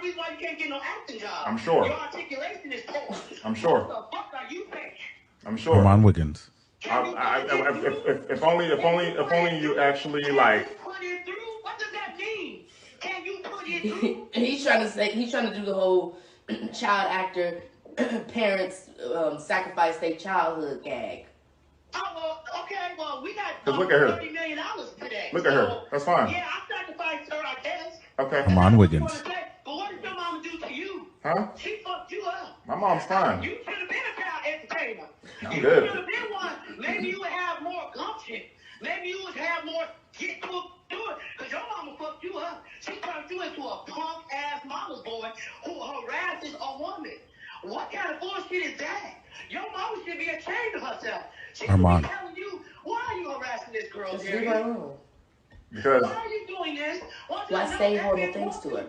reason why you can't get no acting job. I'm sure. Your articulation is poor. I'm sure. What the fuck are you saying? I'm sure. Armand Wiggins. If only you actually like. Put it through. What does that mean? Can you put it through? He's trying to do the whole child actor parents sacrifice their childhood gag. Oh, well, okay, well, we got look at her. $30 million today. Look at her. That's fine. Yeah, I sacrificed her, I guess. Okay. Armand Wiggins. But what did your mama do to you? Huh? She fucked you up. My mom's fine. You should have been a child entertainer. I'm You good. should have been one. Maybe you would have more gumption. Maybe you would have more get to it. Because your mama fucked you up. She turned you into a punk-ass mama's boy who harasses a woman. What kind of bullshit is that? Your mama should be ashamed of herself. She should be telling you, why are you harassing this girl, Darius? Because why are you doing this? Why say horrible things to her?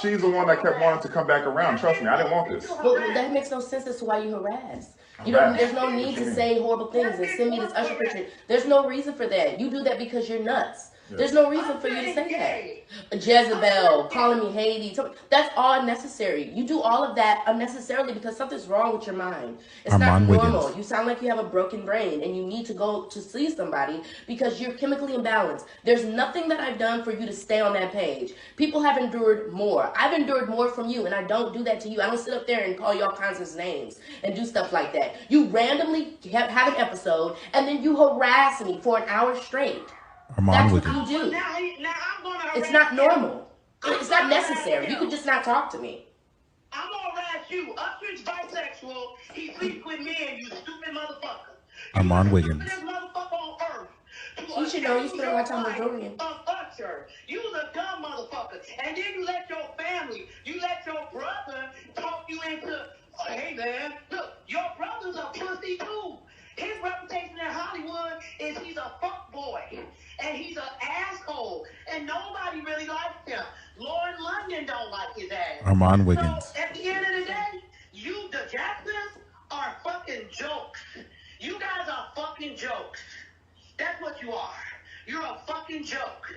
she's the one that kept wanting to come back around. Trust me, I didn't want this. Well, that makes no sense as to why you harass. You know, there's no need to say horrible things and send me this Usher picture. There's no reason for that. You do that because you're nuts. There's no reason for you to say that. Jezebel, calling me Haiti. That's all unnecessary. You do all of that unnecessarily because something's wrong with your mind. It's not normal. You sound like you have a broken brain and you need to go to see somebody because you're chemically imbalanced. There's nothing that I've done for you to stay on that page. People have endured more. I've endured more from you and I don't do that to you. I don't sit up there and call you all kinds of names and do stuff like that. You randomly have an episode and then you harass me for an hour straight. That's what you do. It's not normal. It's not necessary. You could just not talk to me. I'm gonna harass you. Usher's bisexual. He sleeps with men, you stupid motherfucker. Armand Wiggins. You should know you spend a lot of time with Dorian. Usher. You was a dumb motherfucker. And then you let your family, you let your brother talk you into, hey man, look, your brother's a pussy too. His reputation in Hollywood is he's a fuck boy. And he's an asshole. And nobody really likes him. Lauren London don't like his ass. Armand Wiggins. So at the end of the day, you, the Jacksons, are fucking jokes. You guys are fucking jokes. That's what you are. You're a fucking joke.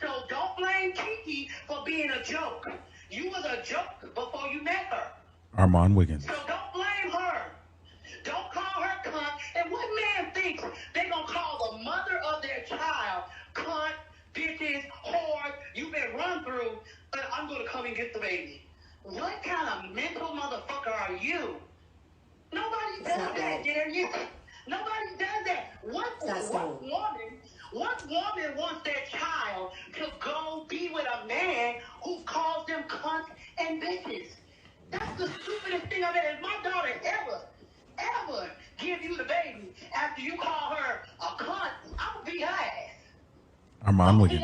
So don't blame Keke for being a joke. You was a joke before you met her. Armand Wiggins. So don't blame her. Don't call her cunt. And what man thinks they gonna call the mother of their child cunt, bitches, whore, you've been run through, but I'm gonna come and get the baby? What kind of mental motherfucker are you? Nobody does that, Darius. Nobody does that. What woman wants their child to go be with a man who calls them cunts and bitches? That's the stupidest thing I've ever. If my daughter ever give you the baby after you call her a cunt, I'm gonna beat her ass. Armand Wiggins.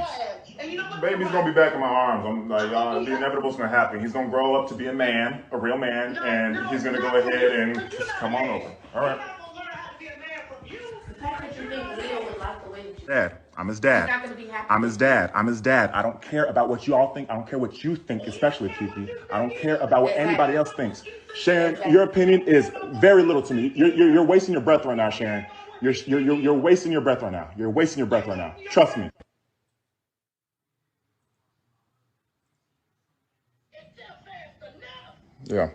And you know what? Baby's gonna be back in my arms. I'm like, the inevitable's gonna happen. He's gonna grow up to be a man, a real man, and he's gonna go ahead and just come on over. All right. Dad, I'm his dad. I'm his dad. I'm his dad. I don't care about what you all think. I don't care what you think, especially Keke. I don't care about what anybody else thinks. Sharon, your opinion is very little to me. You're wasting your breath right now, Sharon. You're wasting your breath right now. You're wasting your breath right now. Trust me. Yeah.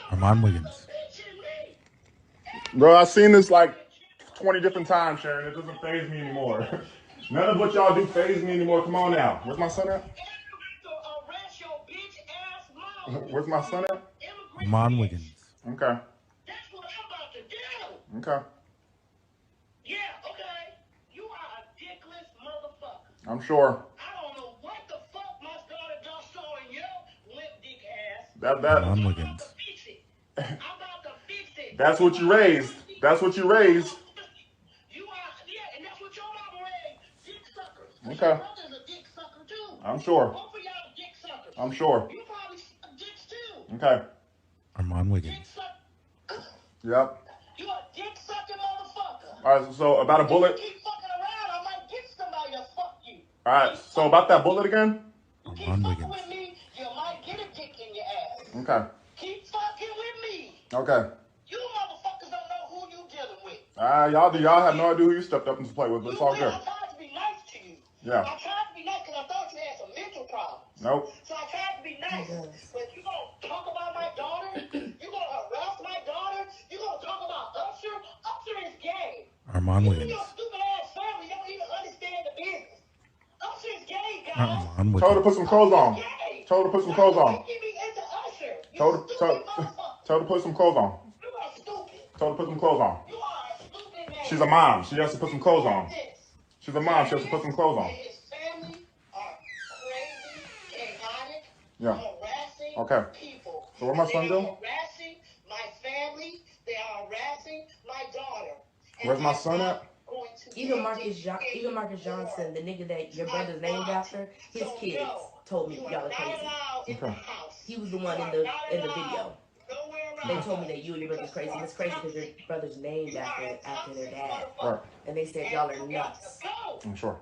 Armand Wiggins. Bro, I've seen this like 20 different times, Sharon. It doesn't faze me anymore. None of what y'all do faze me anymore. Come on now. Where's my son at? Where's my son at? Armand Wiggins. Okay. That's what I'm about to do. Okay. Yeah, okay. You are a dickless motherfucker. I'm sure. I don't know what the fuck my daughter just saw in your limp dick ass. Armand Wiggins. I'm about to fix it. That's what you raised. That's what you raised. You are, yeah, and that's what your mama raised. Dick suckers. Okay. Your brother's a dick sucker too. I'm sure. Both of y'all dick suckers. I'm sure. You probably suck dicks too. Okay. Armand Wiggins. Dick suck. Yep. You a dick sucking motherfucker. All right, so about a bullet. If you keep fucking around, I might get somebody to fuck you. All right, so about that bullet again. You keep Armand fucking Wiggins. with me, you might get a dick in your ass. Okay. Keep fucking with me. Okay. You motherfuckers don't know who you dealing with. Y'all have no idea who you stepped up to play with, but it's all good. I tried to be nice to you. Yeah. I tried to be nice because I thought you had some mental problems. Nope. So I tried to be nice. But you gonna talk about my daughter? You gonna harass my daughter? You gonna talk about Usher? Usher is gay. Armand You Wiggins. and your stupid ass family don't even understand the business. Usher is gay, guys. Armand Told her to Wiggins. put some clothes on. Gay. Told her to put some clothes on. Why would you be into Usher? You Told stupid her motherfucker. to put some clothes on. You are stupid. Told her to put some clothes on. You are a stupid man. She's a mom. She has to put some clothes on. She's a mom. She has to put some clothes on. His family are crazy, chaotic, Yeah. harassing Okay. people. So where my son They go? are harassing my family. They are harassing my daughter. And Where's my I'm son not at? going to Even take Marcus, this even Marcus Johnson, the nigga that your brother's named after, his So, kids no, told me you y'all are are not crazy. allowed in the Okay. house. He was the one You in are the not video. allowed nowhere They around told me us. that you and your brother's crazy. And it's crazy because your brother's named You are after a after their toxic dad. motherfucker. Right. And they said And y'all are you got nuts. to go. I'm sure.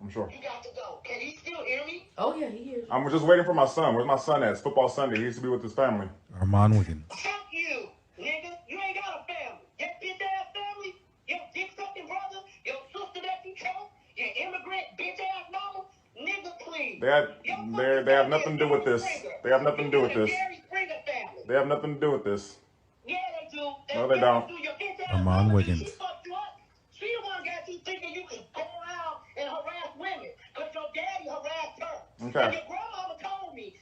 I'm sure. You got to go. Can you still hear me? Oh yeah, he is. I'm just waiting for my son. Where's my son at? It's football Sunday. He used to be with his family. Armand Wiggins. Fuck you, nigga. You ain't got a family. Your bitch ass family, your dick sucking brother, your sister that you chose, your immigrant bitch ass mama, nigga, please. They have nothing to do with this. They have nothing to do with this. Jerry Springer family. They have nothing to do with this. Yeah, they do. No, they don't. Your bitch ass Armand mama, Wiggins. She fucked you up. She the one got you thinking you could go around and harass women because your daddy harassed her. Okay. And your grandmama told me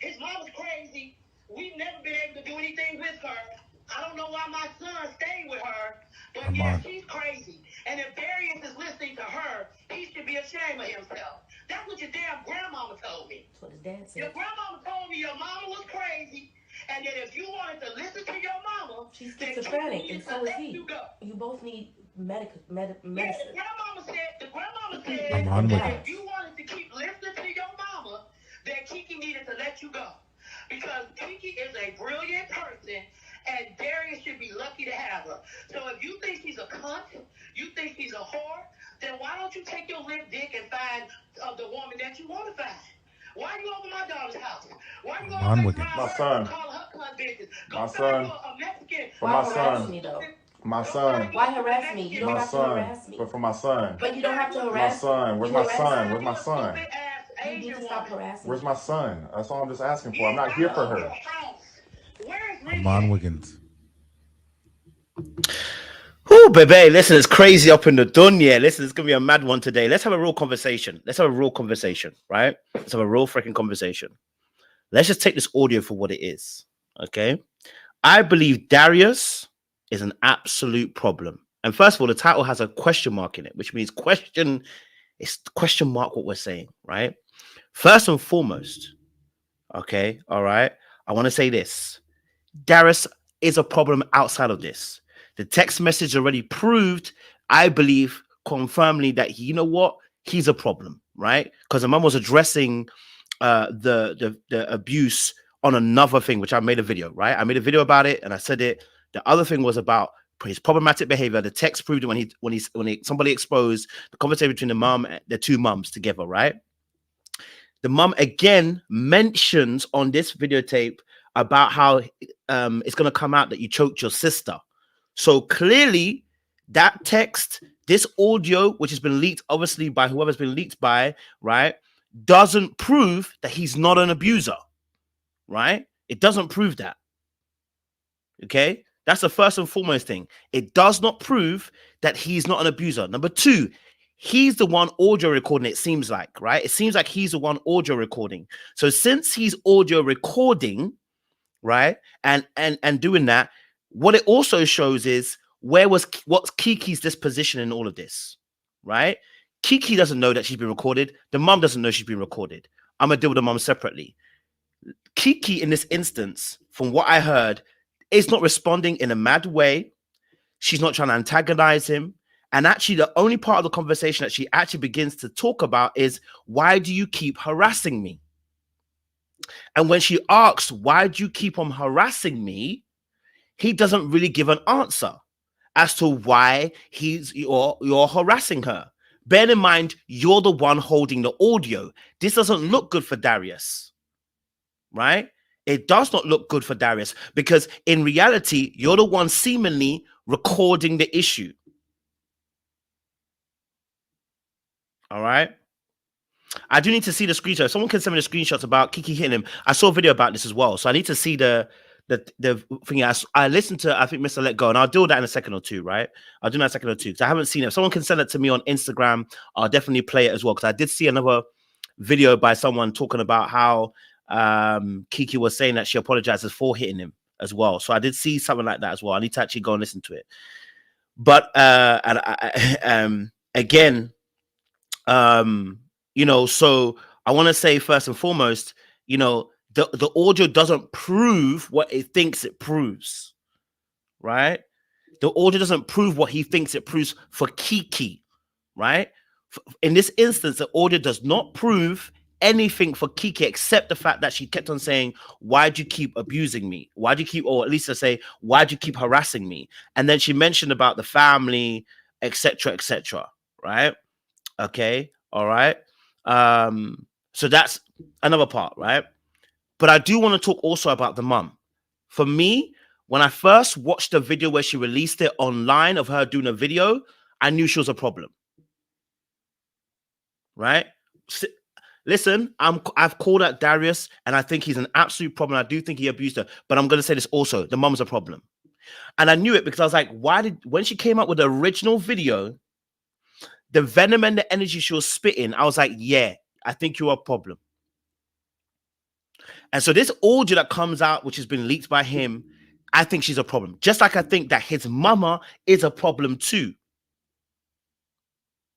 his mama's crazy. We've never been able to do anything with her. I don't know why my son stayed with her, but yeah, she's crazy. And if Darius is listening to her, he should be ashamed of himself. That's what your damn grandmama told me. That's what his dad Your said. grandmama told me your mama was crazy, and that if you wanted to listen to your mama, She's then schizophrenic, you and so is let he. you go. You both need medicine. Yeah, the grandmama said Armand that Wiggins. if you wanted to keep listening to your mama, that Keke needed to let you go. Because Keke is a brilliant person, and Darius should be lucky to have her. So if you think she's a cunt, you think she's a whore, then why don't you take your limp dick and find the woman that you want to find? Why are you over my daughter's house? Why are you Armand always Wiggins. around My her son. calling her cunt bitches? Go My find son. you a Mexican. For Why my harass son. me though? My son. Why harass me? You don't My have to son. harass me. But for my son. But you don't have to My harass son. me. Where's You my harass son? me. Where's my son? You need to stop harassing Where's me. my son? That's all I'm just asking for. I'm not here for her. Armand Wiggins. Oh, baby, listen, it's crazy up in the dunya. Listen, it's gonna be a mad one today. Let's have a real conversation. Let's have a real conversation, right? Let's have a real freaking conversation. Let's just take this audio for what it is. Okay. I believe Darius is an absolute problem. And first of all, the title has a question mark in it, which means question, it's question mark what we're saying, right? First and foremost, okay, all right. I want to say this. Darius is a problem outside of this. The text message already proved, I believe, confirmedly that you know what, he's a problem, right? Because the mum was addressing the abuse on another thing, which I made a video, right? I made a video about it and I said it. The other thing was about his problematic behavior. The text proved it when somebody exposed the conversation between the two mums together, right? The mum again mentions on this videotape about how it's going to come out that you choked your sister. So clearly that text, this audio, which has been leaked, obviously by whoever's been leaked by, right, doesn't prove that he's not an abuser, right? It doesn't prove that. Okay? That's the first and foremost thing. It does not prove that he's not an abuser. Number two, he's the one audio recording, it seems like, right? It seems like he's the one audio recording. So since he's audio recording, right, and doing that, what it also shows is what's Keke's disposition in all of this, right? Keke doesn't know that she's been recorded. The mom doesn't know she's been recorded. I'm gonna deal with the mom separately. Keke, in this instance, from what I heard, is not responding in a mad way. She's not trying to antagonize him. And actually, the only part of the conversation that she actually begins to talk about is, why do you keep harassing me? And when she asks, why do you keep on harassing me? He doesn't really give an answer as to why you're harassing her. Bear in mind, you're the one holding the audio. This doesn't look good for Darius, right? It does not look good for Darius because in reality, you're the one seemingly recording the issue. All right. I do need to see the screenshot. If someone can send me the screenshots about Keke hitting him. I saw a video about this as well, so I need to see the thing. I listened to, I think, Mr. Let Go, and I'll do that in a second or two, right? I'll do that in a second or two because I haven't seen it. If someone can send it to me on Instagram, I'll definitely play it as well because I did see another video by someone talking about how Keke was saying that she apologizes for hitting him as well. So I did see something like that as well. I need to actually go and listen to it. But again, you know, so I want to say first and foremost, you know, the audio doesn't prove what it thinks it proves, right? The audio doesn't prove what he thinks it proves for Keke, right? In this instance, the audio does not prove anything for Keke except the fact that she kept on saying, why'd you keep abusing me? Why'd you keep, or at least to say, why'd you keep harassing me? And then she mentioned about the family, etc., right? Okay, all right. So that's another part, right? But I do want to talk also about the mum. For me, when I first watched the video where she released it online of her doing a video, I knew she was a problem. Right? Listen, I've called out Darius, and I think he's an absolute problem. I do think he abused her, but I'm going to say this also: the mum's a problem, and I knew it because I was like, when she came out with the original video, the venom and the energy she was spitting, I was like, yeah, I think you're a problem. And so this audio that comes out, which has been leaked by him, I think she's a problem. Just like I think that his mama is a problem too.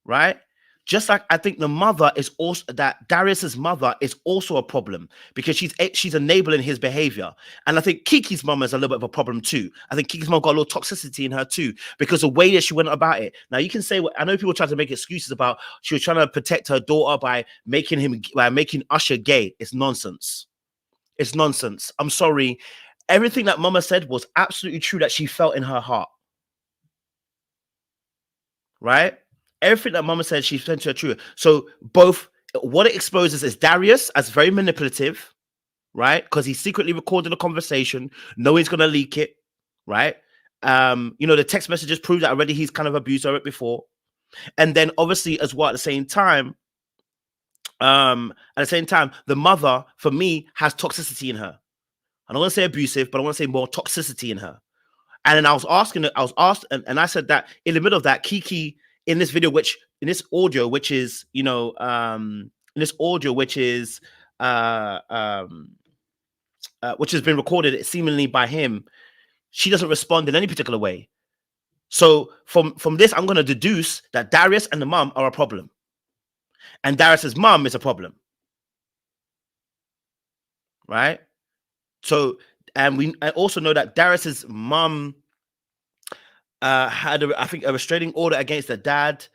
Right? Just like I think the mother is also, that Darius's mother is also a problem because she's enabling his behavior. And I think Keke's mom is a little bit of a problem too. I think Keke's mom got a little toxicity in her too because the way that she went about it. Now you can say, I know people try to make excuses about she was trying to protect her daughter by making Usher gay. It's nonsense. It's nonsense. I'm sorry. Everything that mama said was absolutely true that she felt in her heart. Right? Everything that mama said, she said to her true. So both what it exposes is Darius as very manipulative, right? Because he secretly recorded a conversation. No one's gonna leak it, right? You know, the text messages prove that already he's kind of abused her before. And then obviously as well at the same time, the mother, for me, has toxicity in her. I don't want to say abusive, but I want to say more toxicity in her. And then I was asked, and I said that in the middle of that, Keke in this video, which has been recorded seemingly by him, she doesn't respond in any particular way. So from this, I'm going to deduce that Darius and the mom are a problem. And Darius's mom is a problem. Right? So, and I also know that Darius's mom had, I think, a restraining order against the dad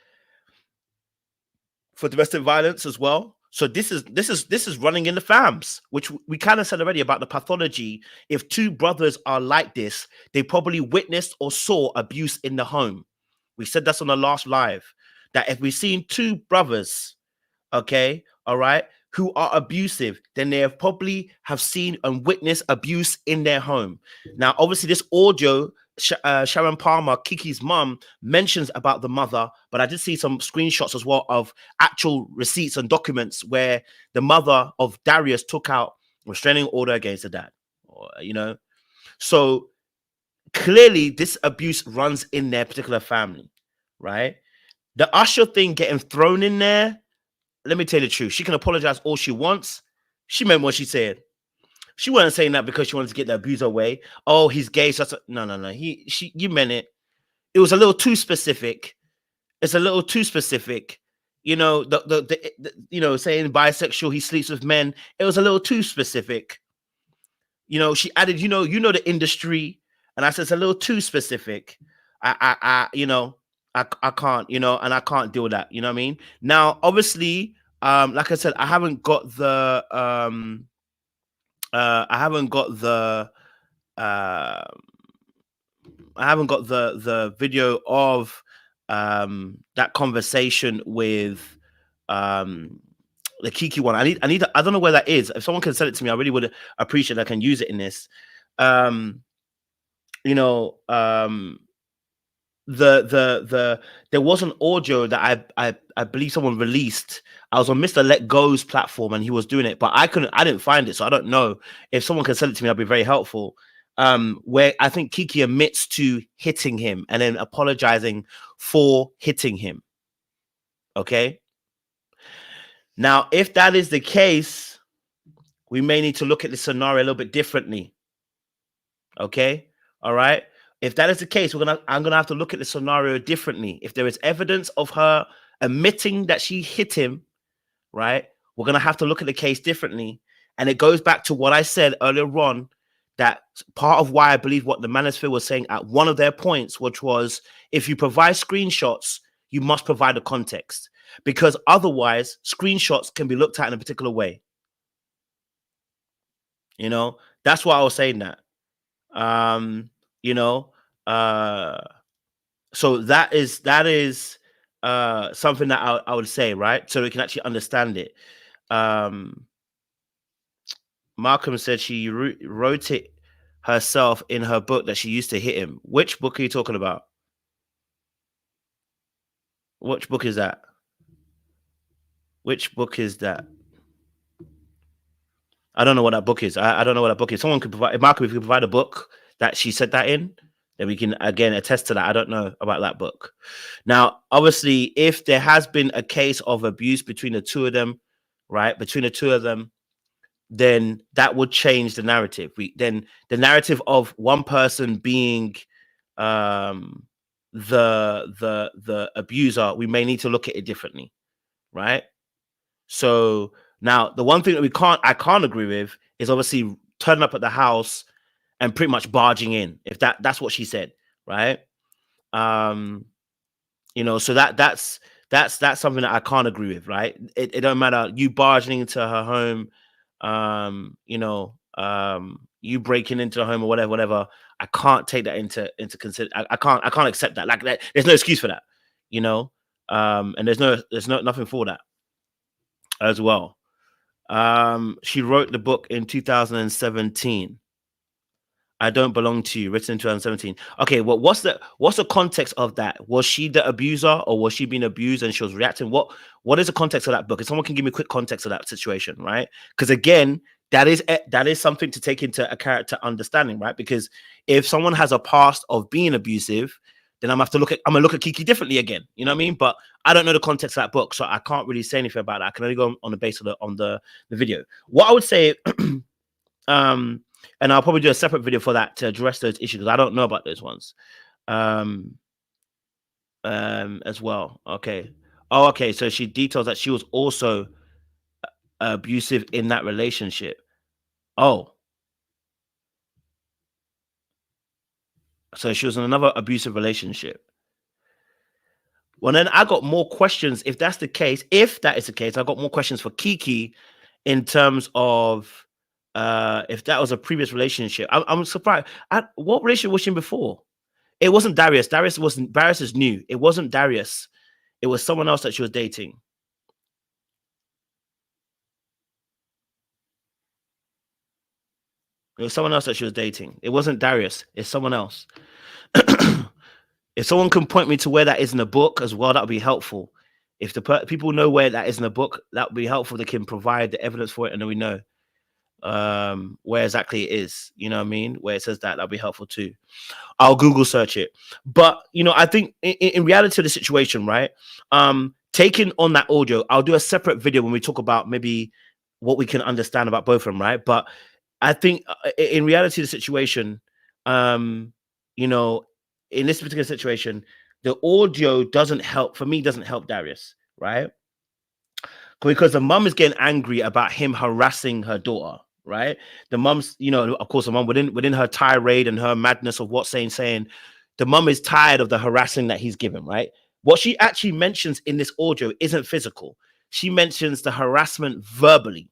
for domestic violence as well. So this is running in the fams, which we kind of said already about the pathology. If two brothers are like this, they probably witnessed or saw abuse in the home. We said that's on the last live, that if we've seen two brothers, okay, all right, who are abusive, then they have probably seen and witnessed abuse in their home. Now, obviously, this audio, Sharon Palmer, Keke's mom, mentions about the mother, but I did see some screenshots as well of actual receipts and documents where the mother of Darius took out a restraining order against the dad. You know, so clearly this abuse runs in their particular family, right? The Usher thing getting thrown in there. Let me tell you the truth. She can apologize all she wants. She meant what she said. She wasn't saying that because she wanted to get the abuser away. Oh, he's gay. So no. You meant it. It was a little too specific. It's a little too specific. You know, the saying bisexual, he sleeps with men. It was a little too specific. You know, she added, you know the industry, and I said it's a little too specific. I can't, and I can't deal with that. You know what I mean? Now, obviously, like I said, I haven't got the video of that conversation with the Keke one. I don't know where that is. If someone can send it to me, I really would appreciate it. I can use it in this. there was an audio that I believe someone released. I was on Mr. Let Go's platform and he was doing it, but I didn't find it, so I don't know. If someone can send it to me, that'd be very helpful. Where I think Keke admits to hitting him and then apologizing for hitting him. Okay. Now, if that is the case, we may need to look at the scenario a little bit differently. Okay. All right. If that is the case, I'm gonna have to look at the scenario differently. If there is evidence of her admitting that she hit him, right, we're gonna have to look at the case differently. And it goes back to what I said earlier on, that part of why I believe what the manosphere was saying at one of their points, which was, if you provide screenshots, you must provide a context, because otherwise screenshots can be looked at in a particular way. You know, that's why I was saying that. You know, so that is something that I would say, right? So we can actually understand it. Malcolm said she wrote it herself in her book that she used to hit him. Which book are you talking about? Which book is that? Which book is that? I don't know what that book is. I don't know what that book is. Someone could provide, Malcolm, if you could provide a book that she said that in, then we can again attest to that. I don't know about that book. Now, obviously, if there has been a case of abuse between the two of them, right? Between the two of them, then that would change the narrative. Then the narrative of one person being the abuser, we may need to look at it differently, right? So now the one thing that I can't agree with is obviously turning up at the house and pretty much barging in, if that's what she said, right? You know, so that's something that I can't agree with, right? It don't matter you barging into her home, you know, you breaking into the home or whatever. I can't take that into consider. I can't accept that. Like that, there's no excuse for that, you know. And there's nothing for that as well. She wrote the book in 2017. I Don't Belong to You, written in 2017. Okay, well, what's the context of that? Was she the abuser, or was she being abused and she was reacting? What is the context of that book? If someone can give me a quick context of that situation, right? Because again, that is something to take into a character understanding, right? Because if someone has a past of being abusive, then I'm gonna look at Keke differently again. You know what I mean? But I don't know the context of that book, so I can't really say anything about that. I can only go on the basis of the video. What I would say, and I'll probably do a separate video for that to address those issues, because I don't know about those ones as well. Okay. Oh, okay. So she details that she was also abusive in that relationship. Oh. So she was in another abusive relationship. Well, then I got more questions. If that is the case, I got more questions for Keke in terms of if that was a previous relationship. I'm surprised. What relationship was she in before? It wasn't Darius. Darius is new. It wasn't Darius. It was someone else that she was dating. It was someone else that she was dating. It wasn't Darius. It's someone else. If someone can point me to where that is in the book as well, that would be helpful. If the people know where that is in the book, that would be helpful. They can provide the evidence for it, and then we know where exactly it is. You know what I mean? Where it says that'll be helpful too. I'll Google search it. But you know, I think in reality of the situation, right? Taking on that audio, I'll do a separate video when we talk about maybe what we can understand about both of them, right? But I think in reality of the situation, you know, in this particular situation, the audio doesn't help Darius, right? Because the mum is getting angry about him harassing her daughter, right? The mum's, you know, of course, the mum within her tirade and her madness of what's saying, the mum is tired of the harassing that he's given, right? What she actually mentions in this audio isn't physical. She mentions the harassment verbally,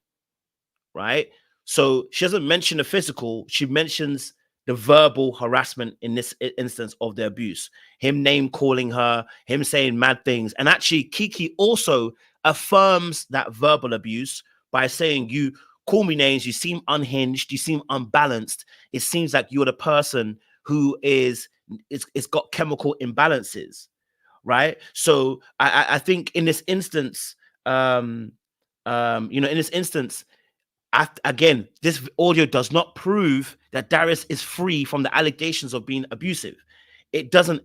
right? So she doesn't mention the physical. She mentions the verbal harassment in this instance of the abuse. Him name calling her, him saying mad things. And actually, Keke also affirms that verbal abuse by saying, you call me names, you seem unhinged, you seem unbalanced. It seems like you're the person who is it's got chemical imbalances, right? So I think in this instance, in this instance, again, this audio does not prove that Darius is free from the allegations of being abusive. It doesn't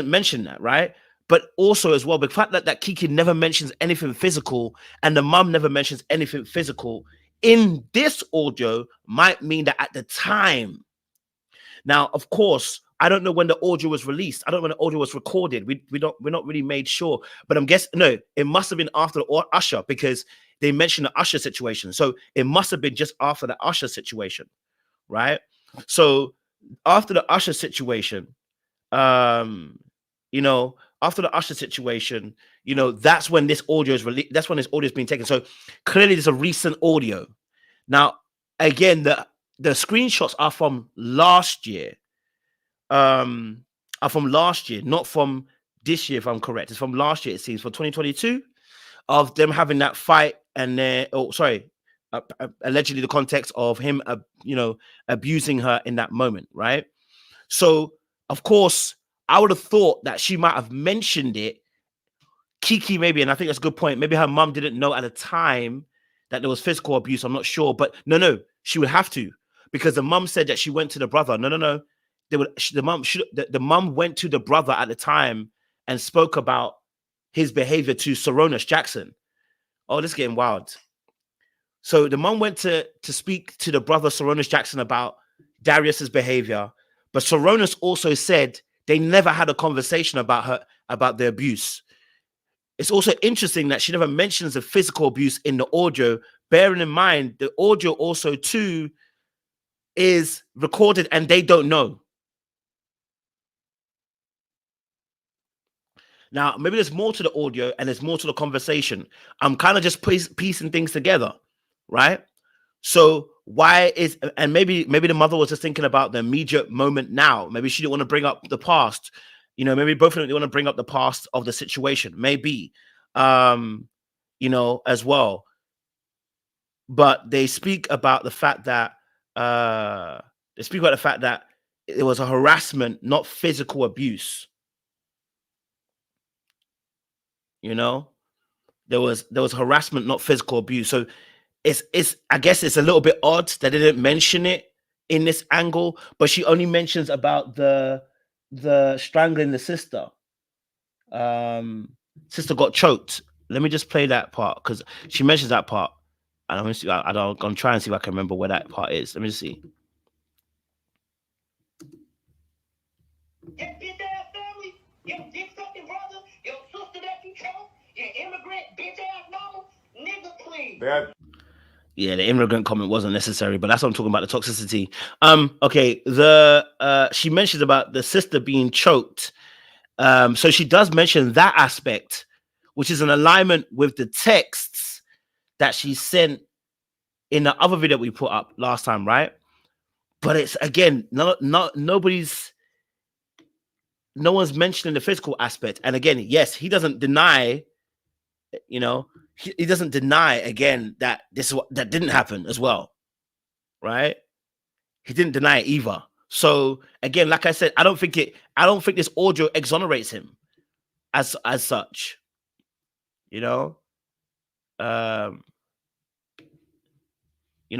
mention that, right? But also as well, the fact that Keke never mentions anything physical and the mom never mentions anything physical in this audio might mean that at the time. Now, of course, I don't know when the audio was released. I don't know when the audio was recorded. We're not really made sure. But I'm guessing it must have been after the Usher, because they mentioned the Usher situation. So it must have been just after the Usher situation, right? So after the Usher situation, after the Usher situation, that's when this audio is released. That's when this audio is being taken. So clearly there's a recent audio. Now, again, the screenshots are from last year. Are from last year, not from this year, if I'm correct. It's from last year, it seems, for 2022, of them having that fight, and allegedly the context of him, abusing her in that moment, right? So, of course, I would have thought that she might have mentioned it. Keke maybe, and I think that's a good point. Maybe her mom didn't know at the time that there was physical abuse. I'm not sure, but no, she would have to, because the mom said that she went to the brother. No. The mom went to the brother at the time and spoke about his behavior to Saronis Jackson. Oh, this is getting wild. So the mom went to speak to the brother Saronis Jackson about Darius's behavior, but Saronis also said they never had a conversation about the abuse. It's also interesting that she never mentions the physical abuse in the audio, bearing in mind the audio also too is recorded and they don't know. Now, maybe there's more to the audio and there's more to the conversation. I'm kind of just piecing things together, right? So and maybe the mother was just thinking about the immediate moment now. Maybe she didn't want to bring up the past. Maybe both of them want to bring up the past of the situation. Maybe, as well. But they speak about the fact that it was a harassment, not physical abuse. There was harassment, not physical abuse. So I guess it's a little bit odd that they didn't mention it in this angle, but she only mentions about the strangling the sister. Sister got choked. Let me just play that part, because she mentions that part. And I'm trying to see if I can remember where that part is. Let me just see. Your bitch ass family, your dick sucking brother, your sister that you chose, your immigrant bitch ass mama, nigga, please. Yeah, the immigrant comment wasn't necessary, but that's what I'm talking about, the toxicity. Okay, she mentions about the sister being choked. So she does mention that aspect, which is in alignment with the texts that she sent in the other video we put up last time, right? But it's, again, no one's mentioning the physical aspect. And again, yes, he doesn't deny, he doesn't deny, again, that that didn't happen as well, right? He didn't deny it either. So again, like I said, I don't think this audio exonerates him as such. You know what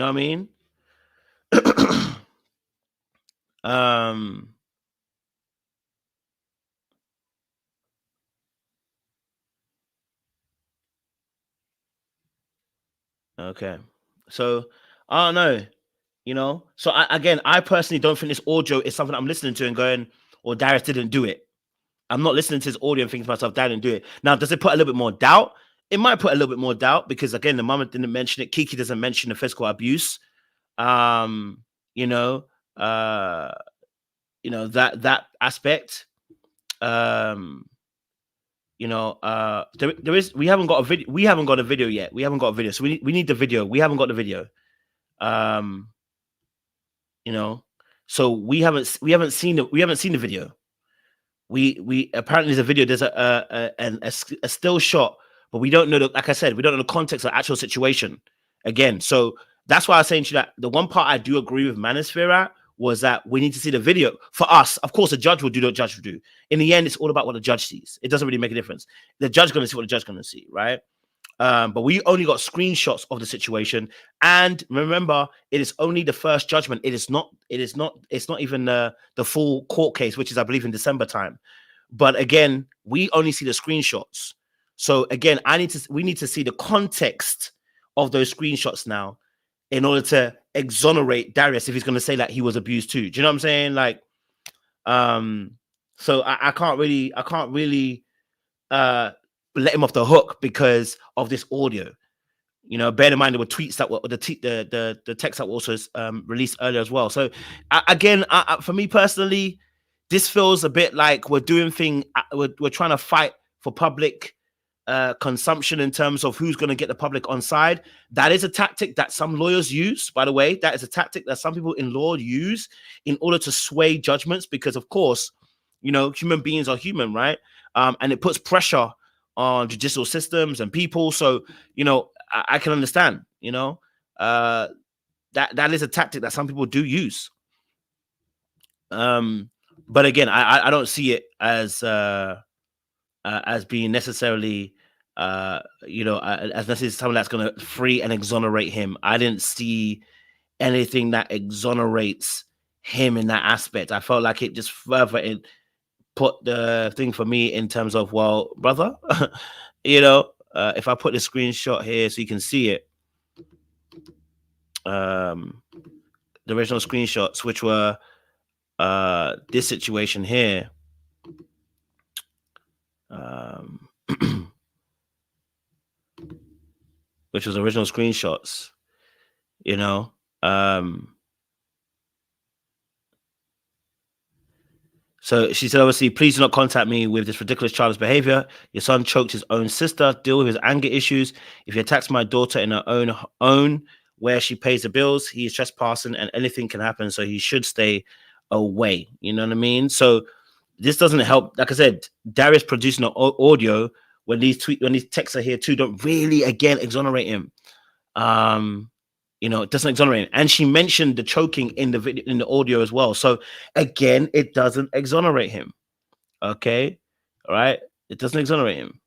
I mean? Okay. So I don't know, So I personally don't think this audio is something I'm listening to and going, "Well, Darius didn't do it." I'm not listening to his audio and thinking to myself, "Dad didn't do it." Now, does it put a little bit more doubt? It might put a little bit more doubt, because again, the mama didn't mention it. Keke doesn't mention the physical abuse. That aspect. There is. We haven't got a video. We haven't got a video yet. We haven't got a video. So we need the video. We haven't got the video. So we haven't seen it. We haven't seen the video. We apparently there's a video. There's a still shot, but we don't know. Like I said, we don't know the context of the actual situation. Again, so that's why I was saying to you that the one part I do agree with Manosphere at was that we need to see the video. For us, of course, the judge will do what the judge will do. In the end, it's all about what the judge sees. It doesn't really make a difference. The judge is going to see what the judge is going to see, right? But we only got screenshots of the situation. And remember, it is only the first judgment. It's not even the full court case, which is, I believe, in December time. But again, we only see the screenshots. So again, we need to see the context of those screenshots now in order to exonerate Darius if he's going to say that he was abused too. Do you know what I'm saying? Like, so I can't really let him off the hook because of this audio. You know, bear in mind there were tweets that were the text that were also released earlier as well. So again, for me personally, this feels a bit like we're trying to fight for public consumption in terms of who's going to get the public on side. That is a tactic that some lawyers use, by the way. That is a tactic that some people in law use in order to sway judgments because, of course, you know, human beings are human, right? And it puts pressure on judicial systems and people. So, you know, I can understand, you know, that is a tactic that some people do use. But again, I don't see it as being necessarily, you know, as necessarily someone that's going to free and exonerate him. I didn't see anything that exonerates him in that aspect. I felt like it just further put the thing for me in terms of, well, brother, you know, if I put the screenshot here so you can see it, the original screenshots, which were this situation here, which was original screenshots, you know. So she said, obviously, please do not contact me with this ridiculous childish behavior. Your son choked his own sister. Deal with his anger issues. If he attacks my daughter in her own where she pays the bills, he is trespassing and anything can happen. So he should stay away. You know what I mean? So this doesn't help. Like I said, Darius producing an audio when these texts are here too don't really, again, exonerate him. You know, it doesn't exonerate him. And she mentioned the choking in the video, in the audio as well. So again, it doesn't exonerate him. Okay, all right, it doesn't exonerate him.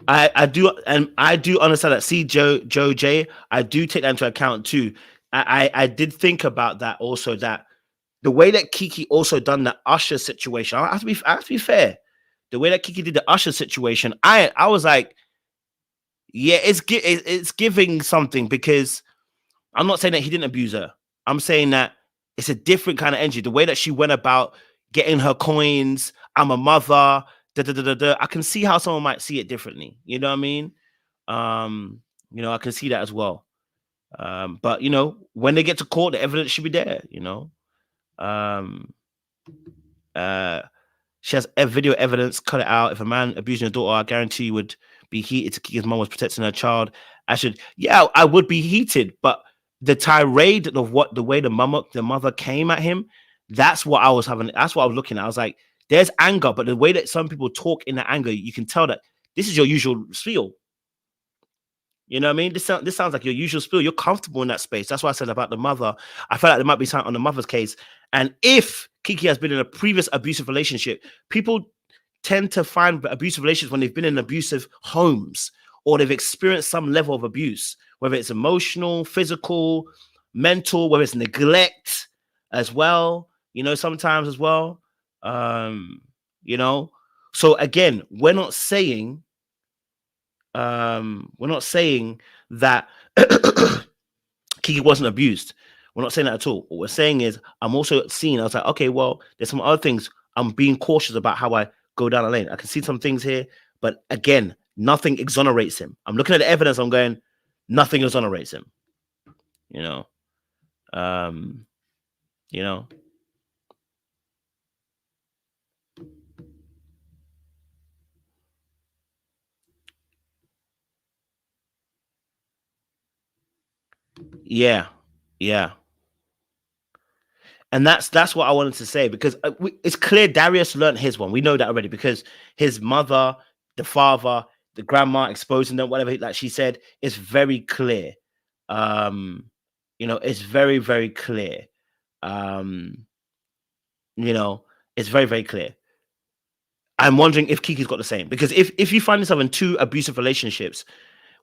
I do understand that. See, Joe J, I do take that into account too. I did think about that also, that the way that Keke also done the Usher situation, I have to be fair. The way that Keke did the Usher situation, I was like, yeah, it's giving something, because I'm not saying that he didn't abuse her. I'm saying that it's a different kind of energy. The way that she went about getting her coins, I'm a mother, I can see how someone might see it differently. You know what I mean? You know, I can see that as well. But you know, when they get to court, the evidence should be there, you know. She has video evidence, cut it out. If a man abusing your daughter, I guarantee you would be heated. His mom was protecting her child. I would be heated, but the tirade of the way the mother came at him, that's what I was looking at. I was like, there's anger, but the way that some people talk in that anger, you can tell that this is your usual spiel. You know what I mean? This sounds like your usual spiel. You're comfortable in that space. That's why I said about the mother. I felt like there might be something on the mother's case. And if Keke has been in a previous abusive relationship, people tend to find abusive relationships when they've been in abusive homes or they've experienced some level of abuse, whether it's emotional, physical, mental, whether it's neglect as well, you know, sometimes as well. You know, so again, we're not saying that Keke wasn't abused. We're not saying that at all. What we're saying is, I'm also seeing, I was like, okay, well, there's some other things. I'm being cautious about how I go down the lane. I can see some things here, but again, nothing exonerates him. I'm looking at the evidence. I'm going, nothing exonerates him. You know, you know. Yeah. And that's what I wanted to say, because it's clear Darius learned his one. We know that already, because his mother, the father, the grandma exposing them, whatever, like she said, it's very clear. You know, it's very, very clear. You know, it's very, very clear. I'm wondering if Keke's got the same, because if you find yourself in 2 abusive relationships,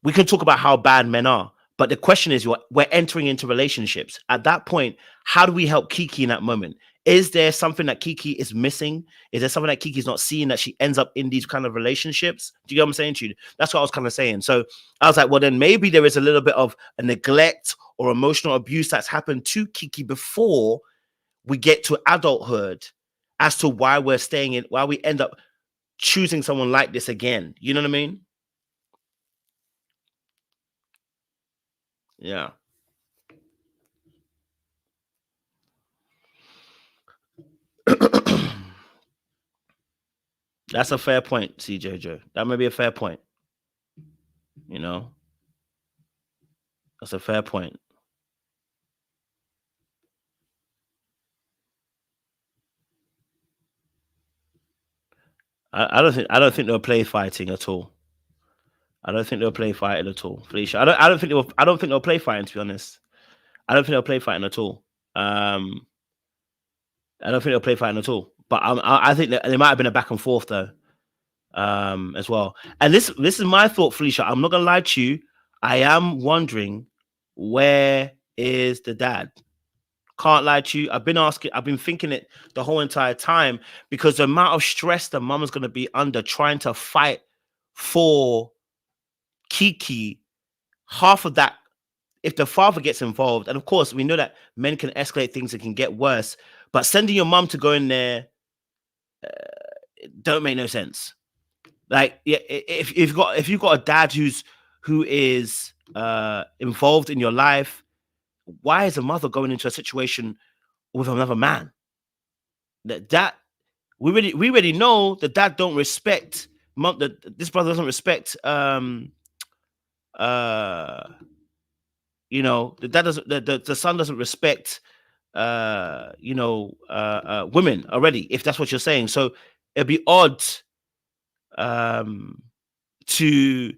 we can talk about how bad men are, but the question is, we're entering into relationships. At that point, how do we help Keke in that moment? Is there something that Keke is missing? Is there something that Keke's not seeing that she ends up in these kind of relationships? Do you know what I'm saying to you? That's what I was kind of saying. So I was like, well, then maybe there is a little bit of a neglect or emotional abuse that's happened to Keke before we get to adulthood, as to why we're staying in, why we end up choosing someone like this again. You know what I mean? Yeah. That's a fair point, CJJ. That may be a fair point. You know, that's a fair point. I don't think they'll play fighting at all. I don't think they'll play fighting at all, Felicia. I don't think they'll play fighting, to be honest. I don't think they'll play fighting at all. I don't think they'll play fighting at all. But I think that there might have been a back and forth though, as well. And this is my thought, Felicia. I'm not gonna lie to you. I am wondering, where is the dad? Can't lie to you. I've been thinking it the whole entire time, because the amount of stress the mama's gonna be under trying to fight for Keke, half of that, if the father gets involved, and of course we know that men can escalate things, it can get worse, but sending your mom to go in there don't make no sense. Like, yeah, if you've got a dad who is involved in your life, why is a mother going into a situation with another man? That we already know that dad don't respect mom. That this brother doesn't respect you know, the dad doesn't, the son doesn't respect you know, women already, if that's what you're saying. So it'd be odd to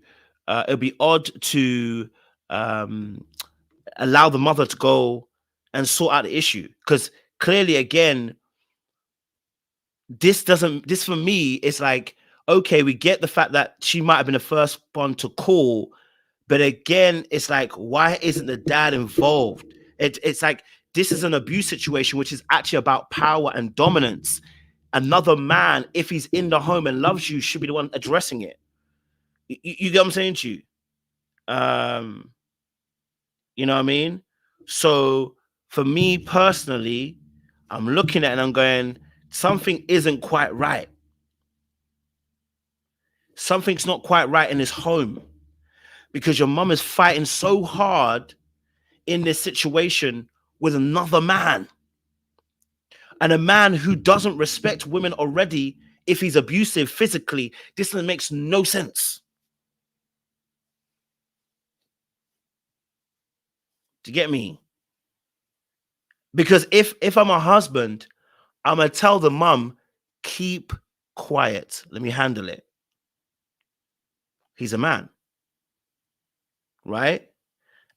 allow the mother to go and sort out the issue, because clearly, again, this for me is like, okay, we get the fact that she might have been the first one to call, but again, it's like, why isn't the dad involved? It's like, this is an abuse situation, which is actually about power and dominance. Another man, if he's in the home and loves you, should be the one addressing it. You get what I'm saying to you? You know what I mean? So for me personally, I'm looking at it and I'm going, something isn't quite right. Something's not quite right in this home, because your mom is fighting so hard in this situation with another man, and a man who doesn't respect women already. If he's abusive physically, this makes no sense. Do you get me? Because if I'm a husband, I'm gonna tell the mom, keep quiet, let me handle it. He's a man, right?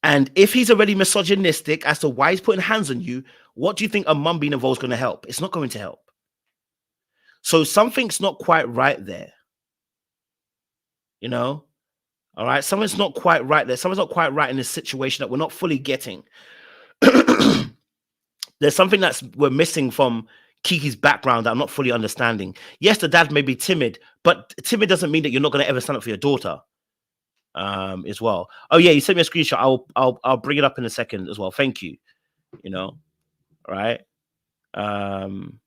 And if he's already misogynistic as to why he's putting hands on you, what do you think a mum being involved is going to help? It's not going to help. So something's not quite right there. You know? All right? Something's not quite right there. Something's not quite right in this situation that we're not fully getting. There's something we're missing from Keke's background that I'm not fully understanding. Yes, the dad may be timid, but timid doesn't mean that you're not going to ever stand up for your daughter. As well. Oh yeah, you sent me a screenshot. I'll bring it up in a second as well. Thank you. You know, right? You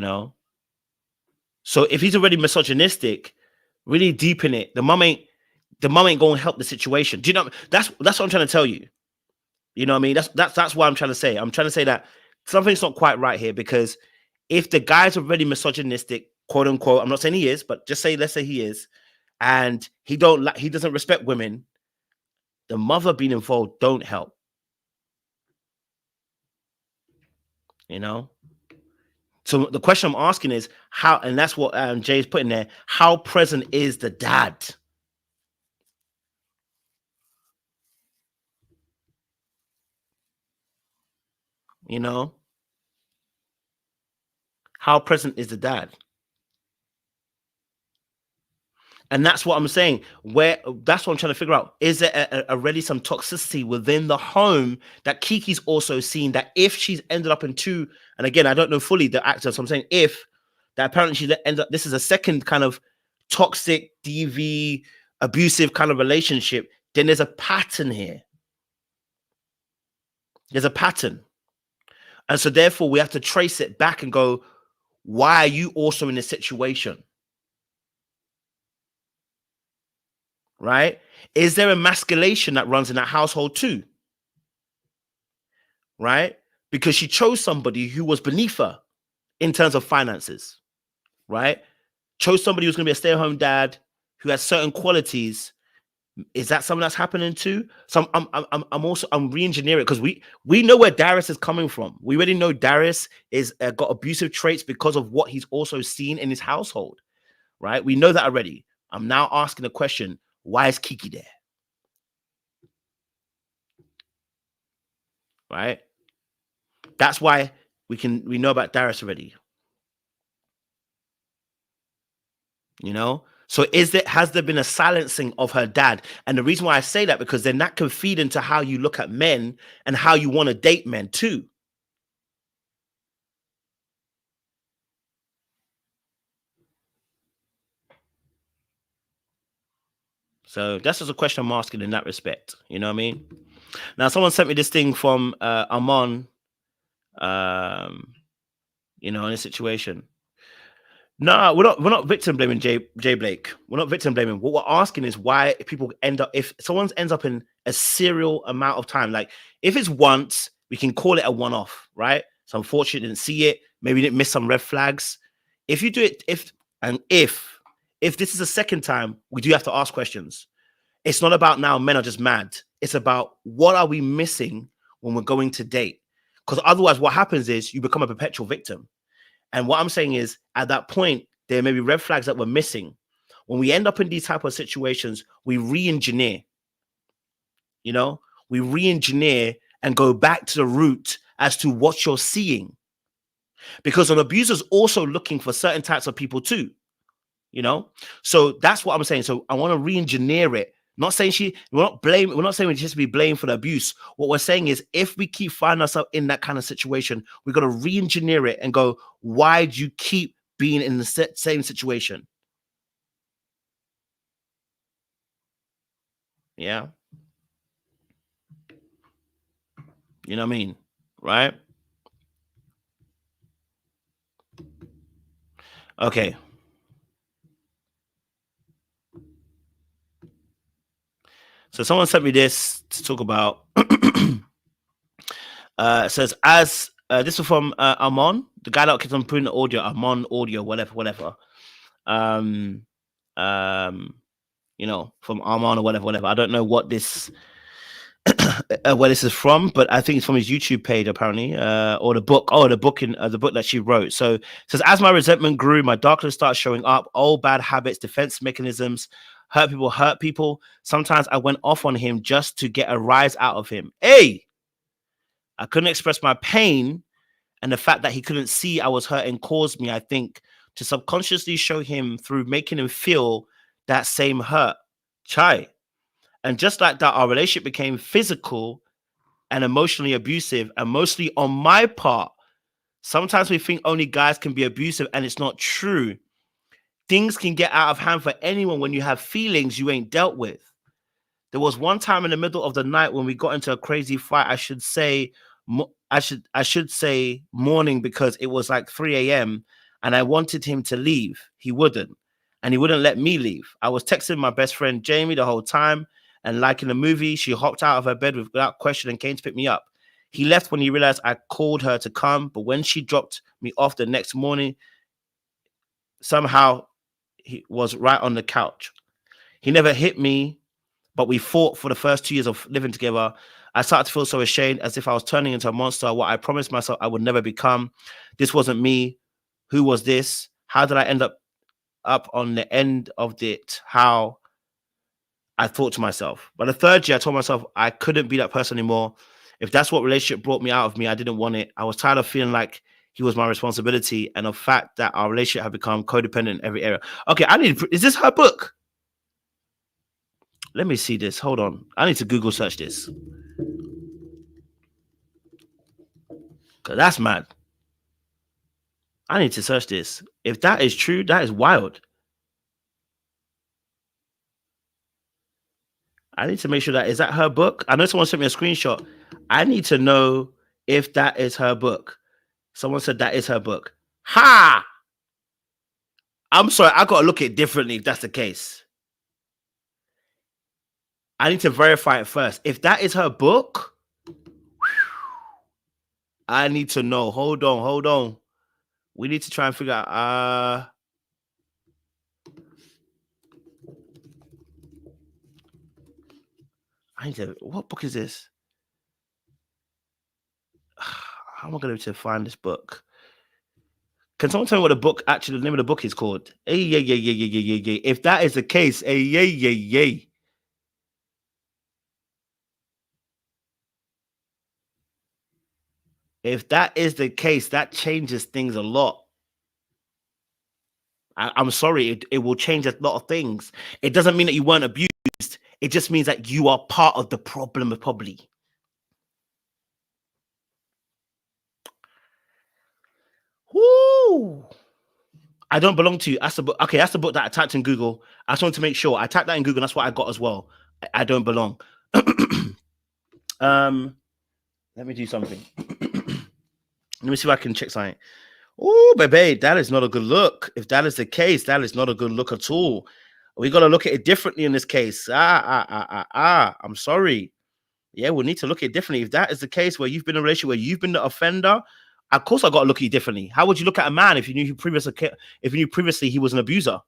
know. So if he's already misogynistic, really deep in it, the mum ain't going to help the situation. Do you know? That's what I'm trying to tell you. You know what I mean? That's what I'm trying to say. I'm trying to say that something's not quite right here, because if the guy's already misogynistic, quote unquote, I'm not saying he is, but let's say he is, and he doesn't respect women, the mother being involved don't help. You know? So the question I'm asking is how, and that's what Jay's putting there. How present is the dad? You know, how present is the dad? And that's what I'm saying. That's what I'm trying to figure out. Is there already some toxicity within the home that Keke's also seen, that if she's ended up in two, and again, I don't know fully the actor, so I'm saying if, that apparently she ends up, this is a second kind of toxic, DV, abusive kind of relationship, then there's a pattern here. There's a pattern. And so therefore we have to trace it back and go, why are you also in this situation? Right? Is there emasculation that runs in that household too? Right? Because she chose somebody who was beneath her in terms of finances. Right? Chose somebody who's going to be a stay-at-home dad who has certain qualities. Is that something that's happening too? So I'm re-engineering, because we know where Darius is coming from. We already know Darius is got abusive traits because of what he's also seen in his household. Right? We know that already. I'm now asking the question, why is Keke there? Right? That's why we know about Darius already. You know? So has there been a silencing of her dad? And the reason why I say that, because then that can feed into how you look at men and how you want to date men too. So that's just a question I'm asking in that respect. You know what I mean? Now, someone sent me this thing from Amon, you know, in a situation. No, we're not victim blaming Jay Blake. We're not victim blaming. What we're asking is why people end up, if someone ends up in a serial amount of time, like if it's once, we can call it a one-off, right? So unfortunately, didn't see it. Maybe didn't miss some red flags. If you do it, if this is a second time, we do have to ask questions. It's not about now men are just mad. It's about what are we missing when we're going to date? Because otherwise what happens is you become a perpetual victim. And what I'm saying is, at that point, there may be red flags that we're missing. When we end up in these type of situations, we re-engineer. You know, we re-engineer and go back to the root as to what you're seeing. Because an abuser's also looking for certain types of people too. You know, so that's what I'm saying. So I want to re-engineer it. Not saying we're not saying we just be blamed for the abuse. What we're saying is, if we keep finding ourselves in that kind of situation, we've got to re-engineer it and go, why do you keep being in the same situation? Yeah. You know what I mean? Right? Okay. So someone sent me this to talk about. It says, this is from Amon, the guy that keeps on putting the audio, Amon audio, whatever. You know, from Amon or whatever. I don't know what this where this is from, but I think it's from his YouTube page apparently, or the book. Oh, the book that she wrote. So it says, as my resentment grew, my darkness started showing up. Old bad habits, defense mechanisms, hurt people. Sometimes I went off on him just to get a rise out of him. Hey, I couldn't express my pain, and the fact that he couldn't see I was hurting caused me, I think, to subconsciously show him through making him feel that same hurt. Chai. And just like that, our relationship became physical and emotionally abusive, and mostly on my part. Sometimes we think only guys can be abusive, and it's not true. Things can get out of hand for anyone when you have feelings you ain't dealt with. There was one time in the middle of the night when we got into a crazy fight. I should say morning, because it was like 3 a.m. and I wanted him to leave. He wouldn't, and he wouldn't let me leave. I was texting my best friend Jamie the whole time, and like in the movie, she hopped out of her bed without question and came to pick me up. He left when he realized I called her to come, but when she dropped me off the next morning, somehow he was right on the couch. He never hit me, but we fought for the first 2 years of living together. I started to feel so ashamed, as if I was turning into a monster, what I promised myself I would never become. This wasn't me. Who was this? How did I end up on the end of it? How I thought to myself. By the third year, I told myself I couldn't be that person anymore. If that's what relationship brought me out of me, I didn't want it. I was tired of feeling like he was my responsibility, and the fact that our relationship had become codependent in every area. Okay, is this her book? Let me see this. Hold on. I need to Google search this. Because that's mad. I need to search this. If that is true, that is wild. I need to make sure is that her book? I know someone sent me a screenshot. I need to know if that is her book. Someone said that is her book. Ha! I'm sorry, I gotta look at it differently if that's the case. I need to verify it first. If that is her book, I need to know. Hold on. We need to try and figure out. What book is this? How am I going to find this book? Can someone tell me what the name of the book is called? Yeah. If that is the case, yeah. If that is the case, that changes things a lot. I'm sorry, it will change a lot of things. It doesn't mean that you weren't abused. It just means that you are part of the problem, probably. Woo! I don't belong to you. That's the book. Okay, that's the book that I typed in Google. I just wanted to make sure. I typed that in Google. That's what I got as well. I don't belong. Let me do something. Let me see if I can check something. Oh, baby, that is not a good look. If that is the case, that is not a good look at all. We got to look at it differently in this case. I'm sorry. Yeah, we need to look at it differently. If that is the case where you've been in a relationship where you've been the offender, of course I got to look at you differently. How would you look at a man if you knew previously he was an abuser?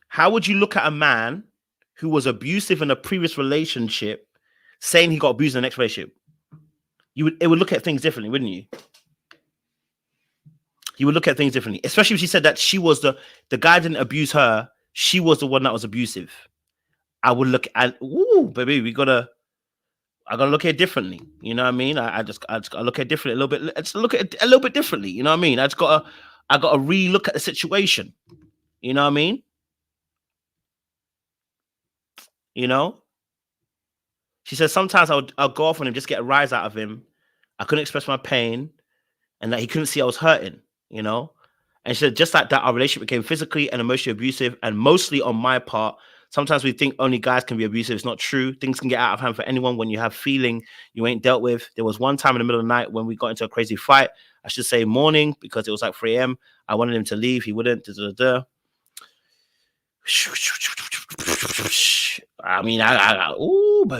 How would you look at a man who was abusive in a previous relationship saying he got abused in the next relationship? It would look at things differently, wouldn't you? You would look at things differently, especially if she said that she was the guy didn't abuse her. She was the one that was abusive. I would look at, baby, I gotta look at it differently. You know what I mean? I just gotta look at it differently a little bit. Let's look at it a little bit differently. You know what I mean? I gotta re-look at the situation. You know what I mean? You know? She says sometimes I'll go off on him, just get a rise out of him. I couldn't express my pain, and that he couldn't see I was hurting. You know? And she said just like that, our relationship became physically and emotionally abusive, and mostly on my part. Sometimes we think only guys can be abusive. It's not true. Things can get out of hand for anyone when you have feeling you ain't dealt with. There was one time in the middle of the night when we got into a crazy fight. I should say morning because it was like 3 a.m. I wanted him to leave. He wouldn't. I mean,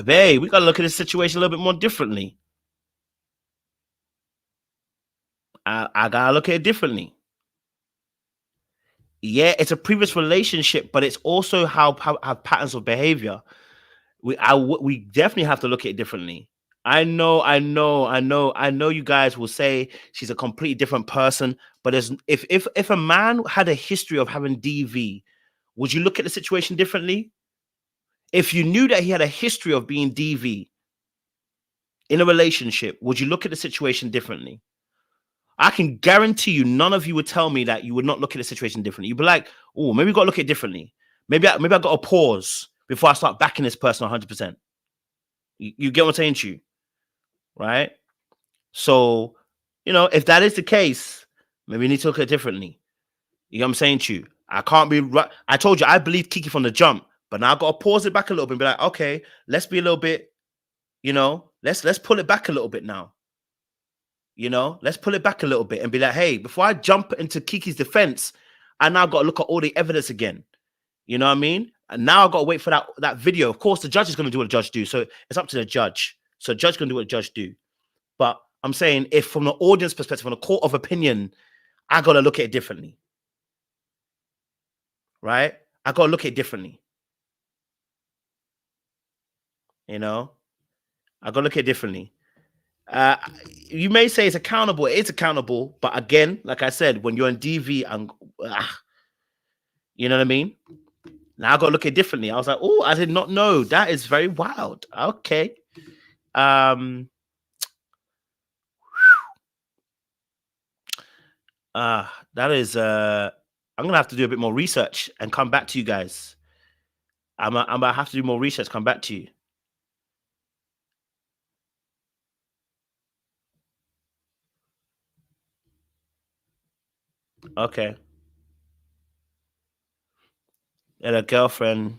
baby, we got to look at this situation a little bit more differently. I got to look at it differently. Yeah, it's a previous relationship, but it's also how patterns of behavior. We definitely have to look at it differently. I know. You guys will say she's a completely different person, but if a man had a history of having DV, would you look at the situation differently? If you knew that he had a history of being DV in a relationship, would you look at the situation differently? I can guarantee you, none of you would tell me that you would not look at the situation differently. You'd be like, oh, maybe we got to look at it differently. Maybe I got to pause before I start backing this person 100%. You get what I'm saying to you? Right? So, if that is the case, maybe we need to look at it differently. You know what I'm saying to you? I can't be right. I told you, I believe Keke from the jump, but now I've got to pause it back a little bit and be like, okay, let's be a little bit, let's pull it back a little bit now. Let's pull it back a little bit and be like, hey, before I jump into Keke's defense, I now got to look at all the evidence again. You know what I mean? And now I've got to wait for that video. Of course, the judge is going to do what the judge do. So it's up to the judge. So the judge going to do what the judge do. But I'm saying, if from the audience perspective, from the court of opinion, I got to look at it differently. Right? I got to look at it differently. I got to look at it differently. You may say it's accountable. It's accountable, but again, like I said, when you're in DV and you know what I mean. Now I got to look at it differently. I was like, oh, I did not know. That is very wild. Okay. That is. I'm gonna have to do a bit more research and come back to you guys. I'm gonna have to do more research. Come back to you. Okay. And a girlfriend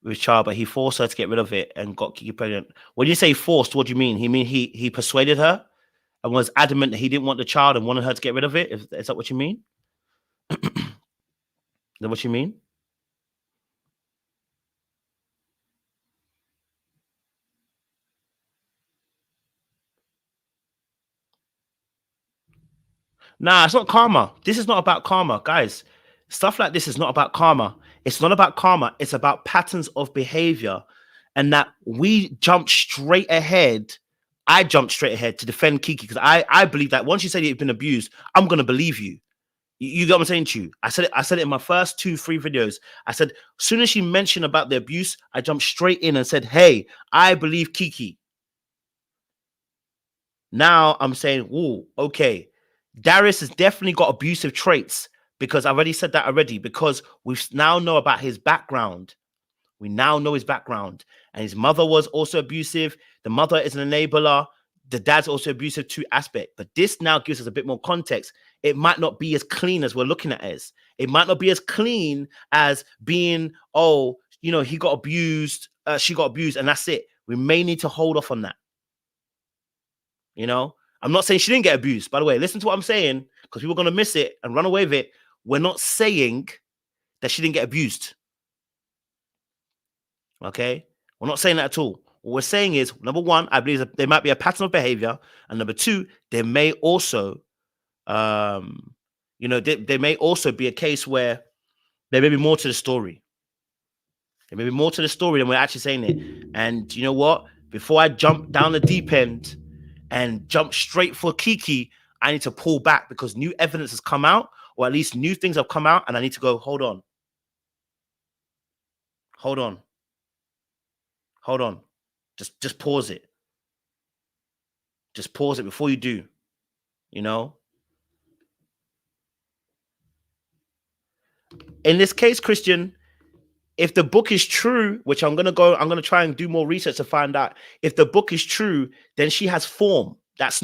with child, but he forced her to get rid of it and got Keke pregnant. When you say forced, what do you mean? He persuaded her and was adamant that he didn't want the child and wanted her to get rid of it. Is that what you mean? Is that what you mean? Nah, it's not karma. This is not about karma, guys. Stuff like this is not about karma. It's not about karma. It's about patterns of behavior, and that we jump straight ahead. I jumped straight ahead to defend Keke because I believe that once you say you've been abused, I'm gonna believe you. You get what I'm saying to you? I said it in my first 2-3 videos. I said, as soon as she mentioned about the abuse, I jumped straight in and said, hey, I believe Keke. Now I'm saying, oh, okay. Darius has definitely got abusive traits because I already said that already, because we now know about his background. We now know his background, and his mother was also abusive. The mother is an enabler. The dad's also abusive to aspect, but this now gives us a bit more context. It might not be as clean as we're looking at it. It might not be as clean as being, oh, you know, he got abused, she got abused, and that's it. We may need to hold off on that. You know, I'm not saying she didn't get abused. By the way, listen to what I'm saying, because people are going to miss it and run away with it. We're not saying that she didn't get abused. Okay? We're not saying that at all. What we're saying is, number one, I believe that there might be a pattern of behavior. And number two, there may also, you know, there may also be a case where there may be more to the story. There may be more to the story than we're actually saying it. And you know what? Before I jump down the deep end and jump straight for Keke, I need to pull back because new evidence has come out, or at least new things have come out, and I need to go, hold on. Hold on. Hold on. Just pause it. Just pause it before you do. You know? In this case, Christian, if the book is true, which I'm gonna try and do more research to find out. If the book is true, then she has form. That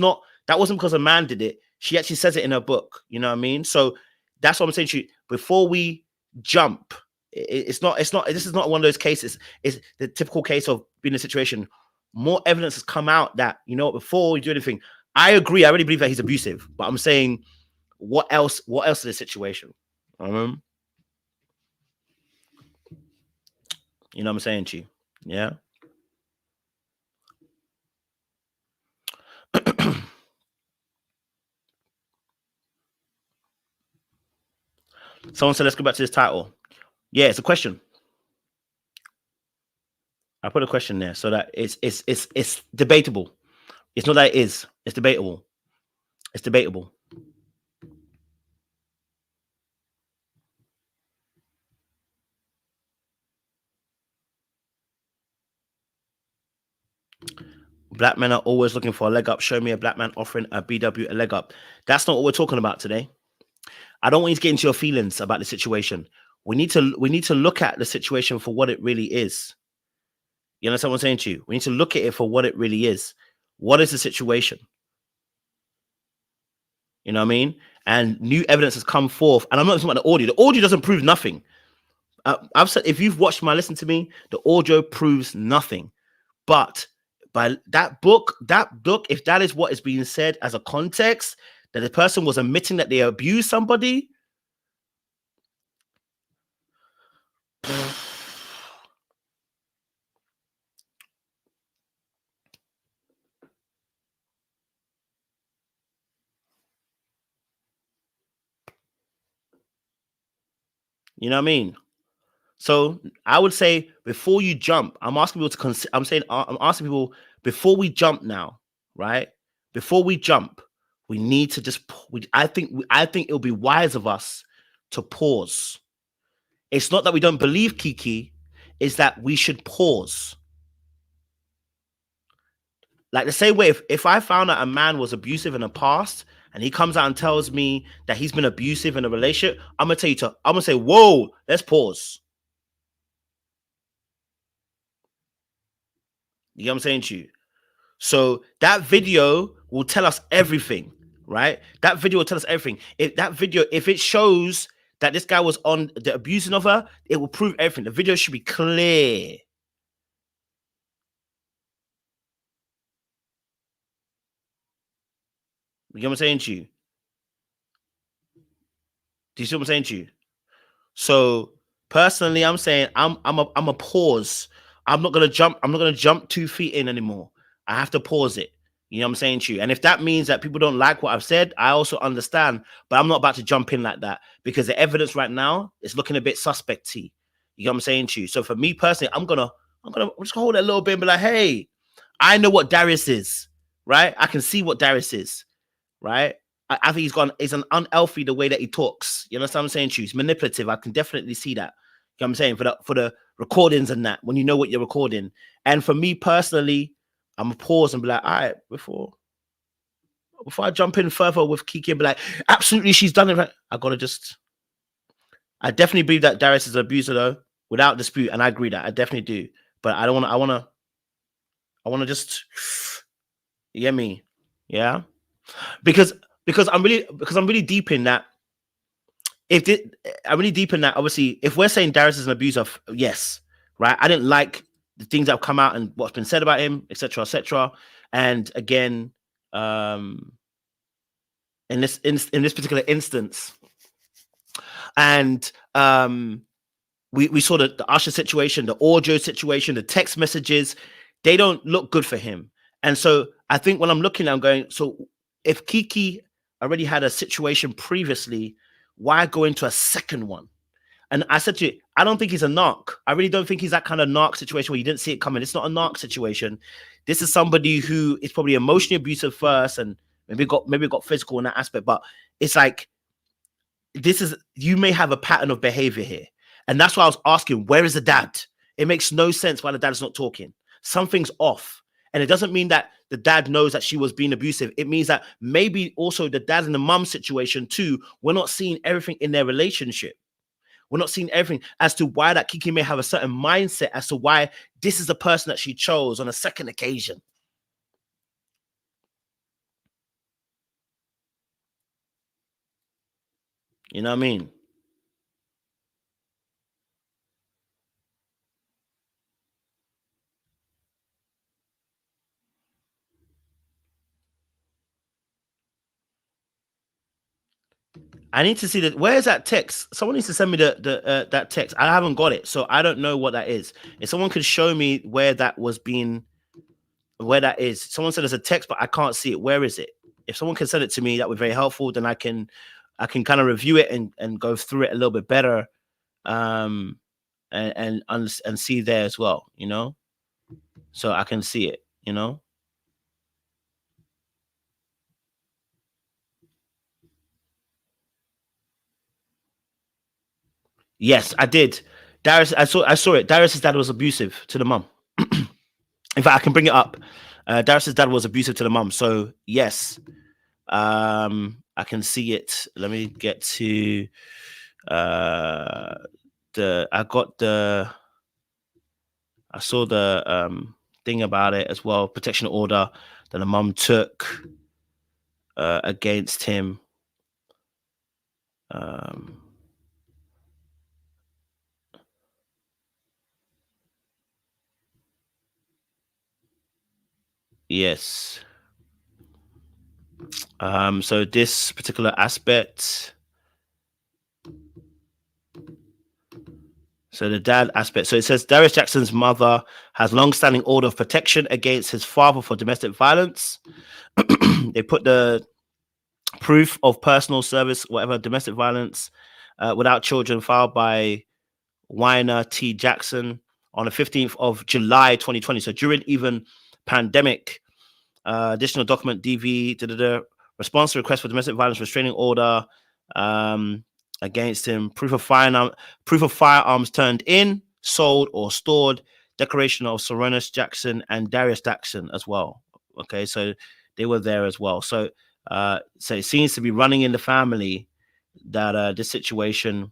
wasn't because a man did it. She actually says it in her book. You know what I mean? So that's what I'm saying to you. Before we jump, this is not one of those cases. It's the typical case of being in a situation. More evidence has come out that, you know, before we do anything, I agree. I really believe that he's abusive, but I'm saying, what else is the situation? You know what I'm saying to you? Yeah. Someone said, let's go back to this title. Yeah, it's a question. I put a question there so that it's debatable. It's not that it is. It's debatable. It's debatable. Black men are always looking for a leg up. Show me a black man offering a BW a leg up. That's not what we're talking about today. I don't want you to get into your feelings about the situation. We need to look at the situation for what it really is. You understand what I'm saying to you? We need to look at it for what it really is. What is the situation? You know what I mean? And new evidence has come forth. And I'm not talking about the audio. The audio doesn't prove nothing. I've said, if you've watched listen to me, the audio proves nothing. But by that book, if that is what is being said as a context, that the person was admitting that they abused somebody, you know what I mean? So I would say, before you jump, I'm asking people before we jump now, right? Before we jump, we need to just. I think it'll be wise of us to pause. It's not that we don't believe Keke, it's that we should pause. Like the same way, if I found out a man was abusive in the past and he comes out and tells me that he's been abusive in a relationship, I'm gonna say, whoa, let's pause. You know what I'm saying to you? So that video will tell us everything, right? That video will tell us everything. If it shows that this guy was on the abusing of her, it will prove everything. The video should be clear. You know what I'm saying to you? Do you see what I'm saying to you? So personally, I'm saying I'm a pause. I'm not gonna jump 2 feet in anymore. I have to pause it. You know what I'm saying to you? And if that means that people don't like what I've said, I also understand. But I'm not about to jump in like that because the evidence right now is looking a bit suspect-y. You know what I'm saying to you? So for me personally, I'm gonna just hold it a little bit and be like, hey, I know what Darius is, right? I can see what Darius is, right? I think he's an unhealthy the way that he talks. You know what I'm saying to you? He's manipulative. I can definitely see that. You know what I'm saying? For the recordings and that, when you know what you're recording. And for me personally, I'm gonna pause and be like, all right, before I jump in further with Keke and be like, absolutely, she's done it right. I definitely believe that Darius is an abuser though, without dispute, and I agree that I definitely do. But I don't want to just, you get me? Yeah, because I'm really deep in that. I'm really deep in that. Obviously, if we're saying Darius is an abuser, yes, right. I didn't like the things that have come out and what's been said about him, etc., etc. And again, in this particular instance, and we saw the Usher situation, the audio situation, the text messages. They don't look good for him. And so I think when I'm looking, I'm going, so if Keke already had a situation previously, why go into a second one? And I said to you, I don't think he's a narc. I really don't think he's that kind of narc situation where you didn't see it coming. It's not a narc situation. This is somebody who is probably emotionally abusive first and maybe got physical in that aspect. But it's like, you may have a pattern of behavior here. And that's why I was asking, where is the dad? It makes no sense why the dad's not talking. Something's off. And it doesn't mean that the dad knows that she was being abusive. It means that maybe also the dad and the mum situation too, we're not seeing everything in their relationship. We're not seeing everything as to why that Keke may have a certain mindset as to why this is the person that she chose on a second occasion. You know what I mean? I need to see that. Where is that text? Someone needs to send me that text. I haven't got it, so I don't know what that is. If someone could show me where that is. Someone said there's a text, but I can't see it. Where is it? If someone can send it to me, that would be very helpful. Then I can kind of review it and go through it a little bit better, and see there as well. You know, so I can see it. You know. Yes, I did. Darius, I saw it. Darius's dad was abusive to the mum. In fact, I can bring it up. Darius's dad was abusive to the mum. So yes, I can see it. Let me get to I saw the thing about it as well. Protection order that the mum took against him. Yes. So this particular aspect. So the dad aspect. So it says Darius Jackson's mother has long-standing order of protection against his father for domestic violence. They put the proof of personal service, whatever, domestic violence without children filed by Weiner T. Jackson on the 15th of July 2020. So during even pandemic, Additional document DV. Response to request for domestic violence restraining order against him. Proof of firearms turned in, sold, or stored. Declaration of Sharon Jackson and Darius Jackson as well. Okay, so they were there as well. So so it seems to be running in the family that this situation.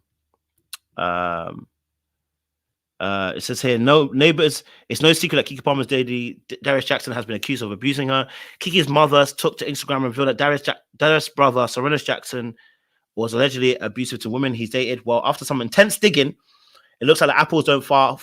It says here, no neighbors. It's no secret that Keke Palmer's daddy, Darius Jackson, has been accused of abusing her. Keke's mother took to Instagram and revealed that Darius' brother, Sharon Jackson, was allegedly abusive to women he's dated. Well, after some intense digging, it looks like the apples don't fall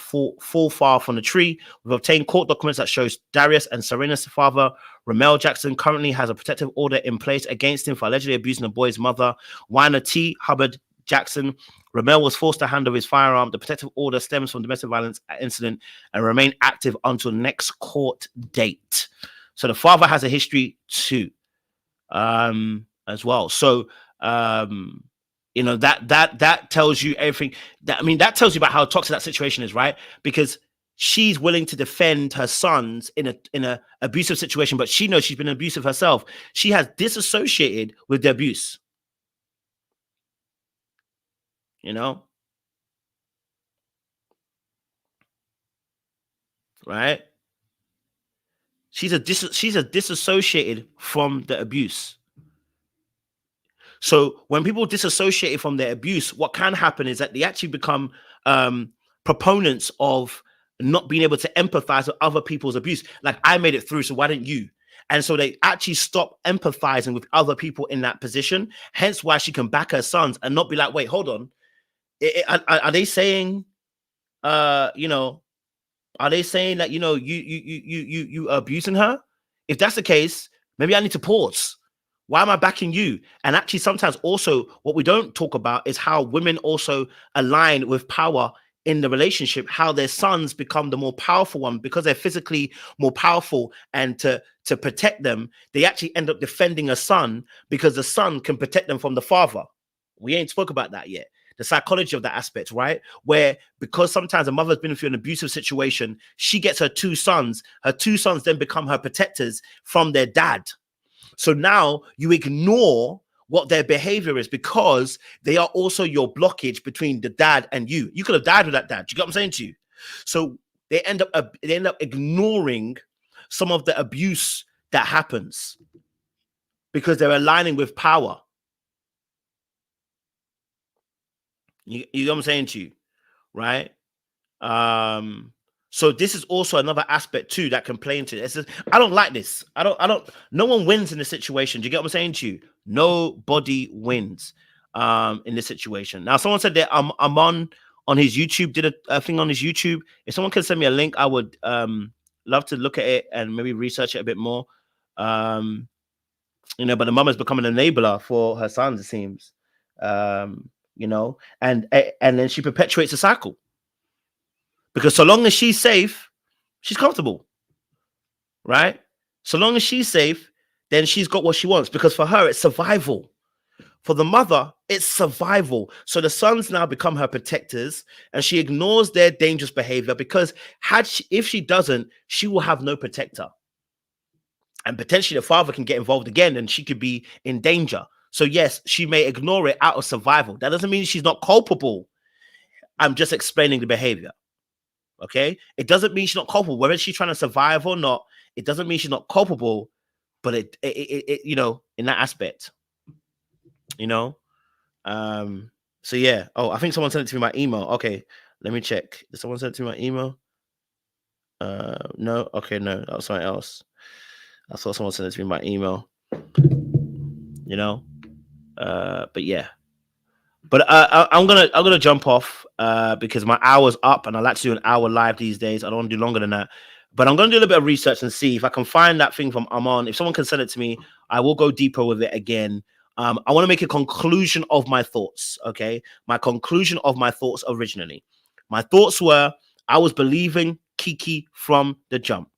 far from the tree. We've obtained court documents that shows Darius and Serena's father, Ramel Jackson, currently has a protective order in place against him for allegedly abusing the boy's mother, Wyner T. Hubbard Jackson. Ramel was forced to hand over his firearm. The protective order stems from domestic violence incident and remain active until next court date. So the father has a history too, as well. So you know, that tells you everything. That tells you about how toxic that situation is, right? Because she's willing to defend her sons in a abusive situation, but she knows she's been abusive herself. She has disassociated with the abuse. You know, right? She's a disassociated from the abuse. So when people disassociate from their abuse, what can happen is that they actually become proponents of not being able to empathize with other people's abuse. Like, I made it through, so why didn't you? And so they actually stop empathizing with other people in that position. Hence why she can back her sons and not be like, wait, hold on. Are they saying, you know, are they saying that, you know, you are abusing her? If that's the case, maybe I need to pause. Why am I backing you? And actually, sometimes also what we don't talk about is how women also align with power in the relationship, how their sons become the more powerful one because they're physically more powerful, and to protect them, they actually end up defending a son because the son can protect them from the father. We ain't spoke about that yet. The psychology of that aspect, right? Where because sometimes a mother's been through an abusive situation, she gets her two sons. Her two sons then become her protectors from their dad. So now you ignore what their behavior is because they are also your blockage between the dad and you. You could have died with that dad. You get what I'm saying to you? So they end up ignoring some of the abuse that happens because they're aligning with power. You know what I'm saying to you, right? So this is also another aspect too that can play into this. I don't like this. I don't. No one wins in this situation. Do you get what I'm saying to you? Nobody wins in this situation. Now, someone said that I'm on his YouTube, did a thing on his YouTube. If someone can send me a link, I would love to look at it and maybe research it a bit more. You know, but the mum has become an enabler for her sons, it seems. You know, and then she perpetuates a cycle. Because so long as she's safe, she's comfortable, right? So long as she's safe, then she's got what she wants. Because for her, it's survival. For the mother, it's survival. So the sons now become her protectors, and she ignores their dangerous behavior because if she doesn't, she will have no protector. And potentially the father can get involved again, and she could be in danger. So yes, she may ignore it out of survival. That doesn't mean she's not culpable. I'm just explaining the behavior. Okay, it doesn't mean she's not culpable. Whether she's trying to survive or not, it doesn't mean she's not culpable. But it you know, in that aspect, you know. So yeah. Oh, I think someone sent it to me my email. Okay, let me check. Did someone send it to my email? No. Okay, no, that was something else. I thought someone sent it to me my email. You know. But yeah. But I'm gonna jump off because my hour's up, and I like to do an hour live these days. I don't want to do longer than that. But I'm gonna do a little bit of research and see if I can find that thing from Amon. If someone can send it to me, I will go deeper with it again. I want to make a conclusion of my thoughts. Okay, my conclusion of my thoughts originally. My thoughts were I was believing Keke from the jump.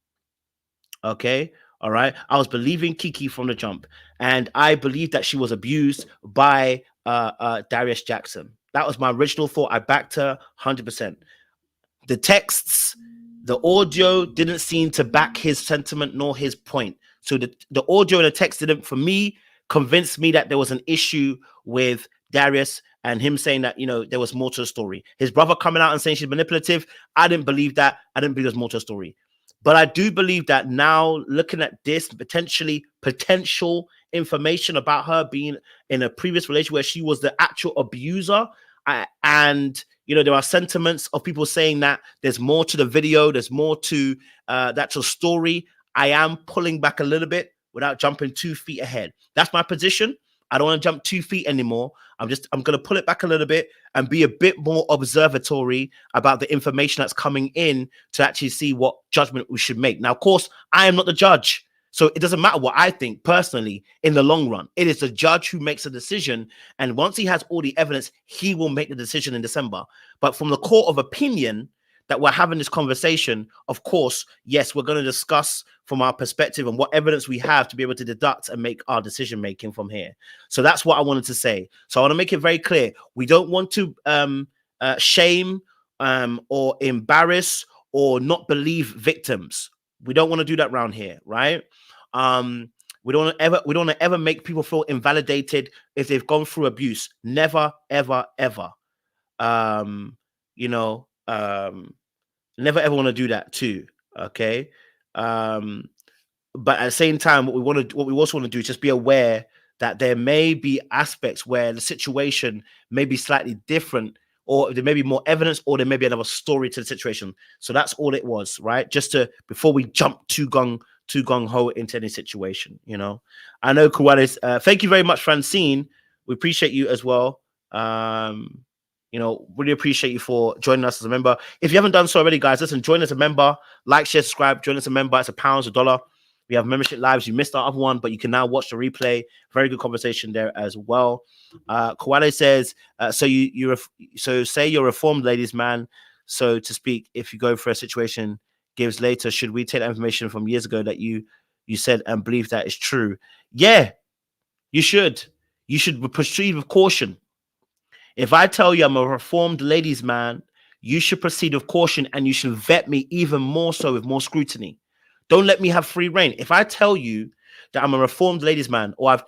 Okay. All right. I was believing Keke from the jump, and I believed that she was abused by Darius Jackson. That was my original thought. I backed her 100%. The texts, the audio didn't seem to back his sentiment nor his point. So the audio and the text didn't, for me, convince me that there was an issue with Darius and him saying that, there was more to the story. His brother coming out and saying she's manipulative, I didn't believe that. I didn't believe there's more to the story. But I do believe that now, looking at this potential information about her being in a previous relationship where she was the actual abuser, and there are sentiments of people saying that there's more to the video, there's more to the actual story. I am pulling back a little bit without jumping 2 feet ahead. That's my position. I don't want to jump 2 feet anymore. I'm going to pull it back a little bit and be a bit more observatory about the information that's coming in to actually see what judgment we should make. Now, of course, I am not the judge. So it doesn't matter what I think personally in the long run. It is the judge who makes a decision. And once he has all the evidence, he will make the decision in December. But from the court of opinion that we're having this conversation, of course, yes, we're going to discuss from our perspective and what evidence we have to be able to deduct and make our decision making from here. So that's what I wanted to say. So I want to make it very clear. We don't want to shame or embarrass or not believe victims. We don't want to do that around here, right? We don't want to ever make people feel invalidated if they've gone through abuse. Never, ever, ever. Never ever want to do that too. Okay. But at the same time, what we also want to do is just be aware that there may be aspects where the situation may be slightly different, or there may be more evidence, or there may be another story to the situation. So that's all it was, right? Just before we jump too gung-ho into any situation, I know Kuwales, thank you very much, Francine. We appreciate you as well. Really appreciate you for joining us as a member. If you haven't done so already, guys, listen, join as a member, like, share, subscribe, join as a member. It's £1, $1. We have membership lives. You missed our other one, but you can now watch the replay. Very good conversation there as well. Kawale says, so say you're reformed, ladies man, so to speak, if you go for a situation gives later, should we take that information from years ago that you said and believe that is true? Yeah, you should. You should proceed with caution. If I tell you I'm a reformed ladies man, you should proceed with caution, and you should vet me even more so with more scrutiny. Don't let me have free reign. If I tell you that I'm a reformed ladies man, or I've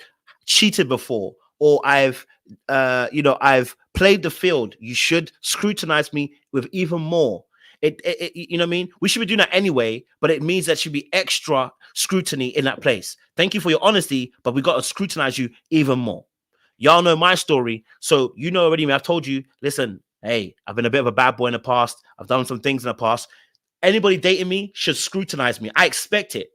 cheated before, or I've played the field, you should scrutinize me with even more. You know what I mean? We should be doing that anyway, but it means there should be extra scrutiny in that place. Thank you for your honesty, but we got to scrutinize you even more. Y'all know my story, so you know already. I've told you, listen, hey, I've been a bit of a bad boy in the past. I've done some things in the past. Anybody dating me should scrutinize me. I expect it.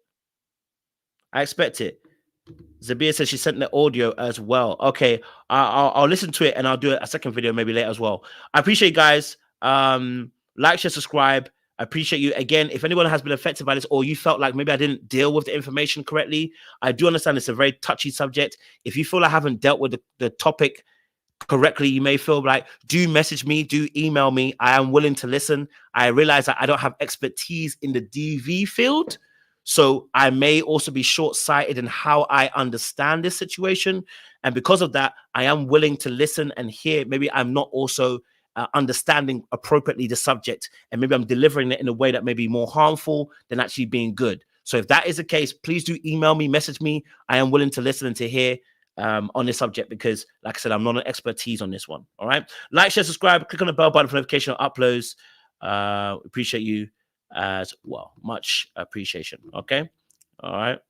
Zabia says she sent the audio as well. Okay, I'll listen to it and I'll do a second video maybe later as well. I appreciate you guys. Like, share, subscribe. I appreciate you. Again, if anyone has been affected by this, or you felt like maybe I didn't deal with the information correctly, I do understand it's a very touchy subject. If you feel I haven't dealt with the topic correctly, you may feel like, do message me, do email me. I am willing to listen. I realize that I don't have expertise in the DV field, so I may also be short-sighted in how I understand this situation. And because of that, I am willing to listen and hear. Maybe I'm not also understanding appropriately the subject, and maybe I'm delivering it in a way that may be more harmful than actually being good. So if that is the case, please do email me, message me. I am willing to listen and to hear on this subject, because like I said, I'm not an expertise on this one. All right, like, share, subscribe, click on the bell button for notification of uploads. Appreciate you as well. Much appreciation. Okay. All right.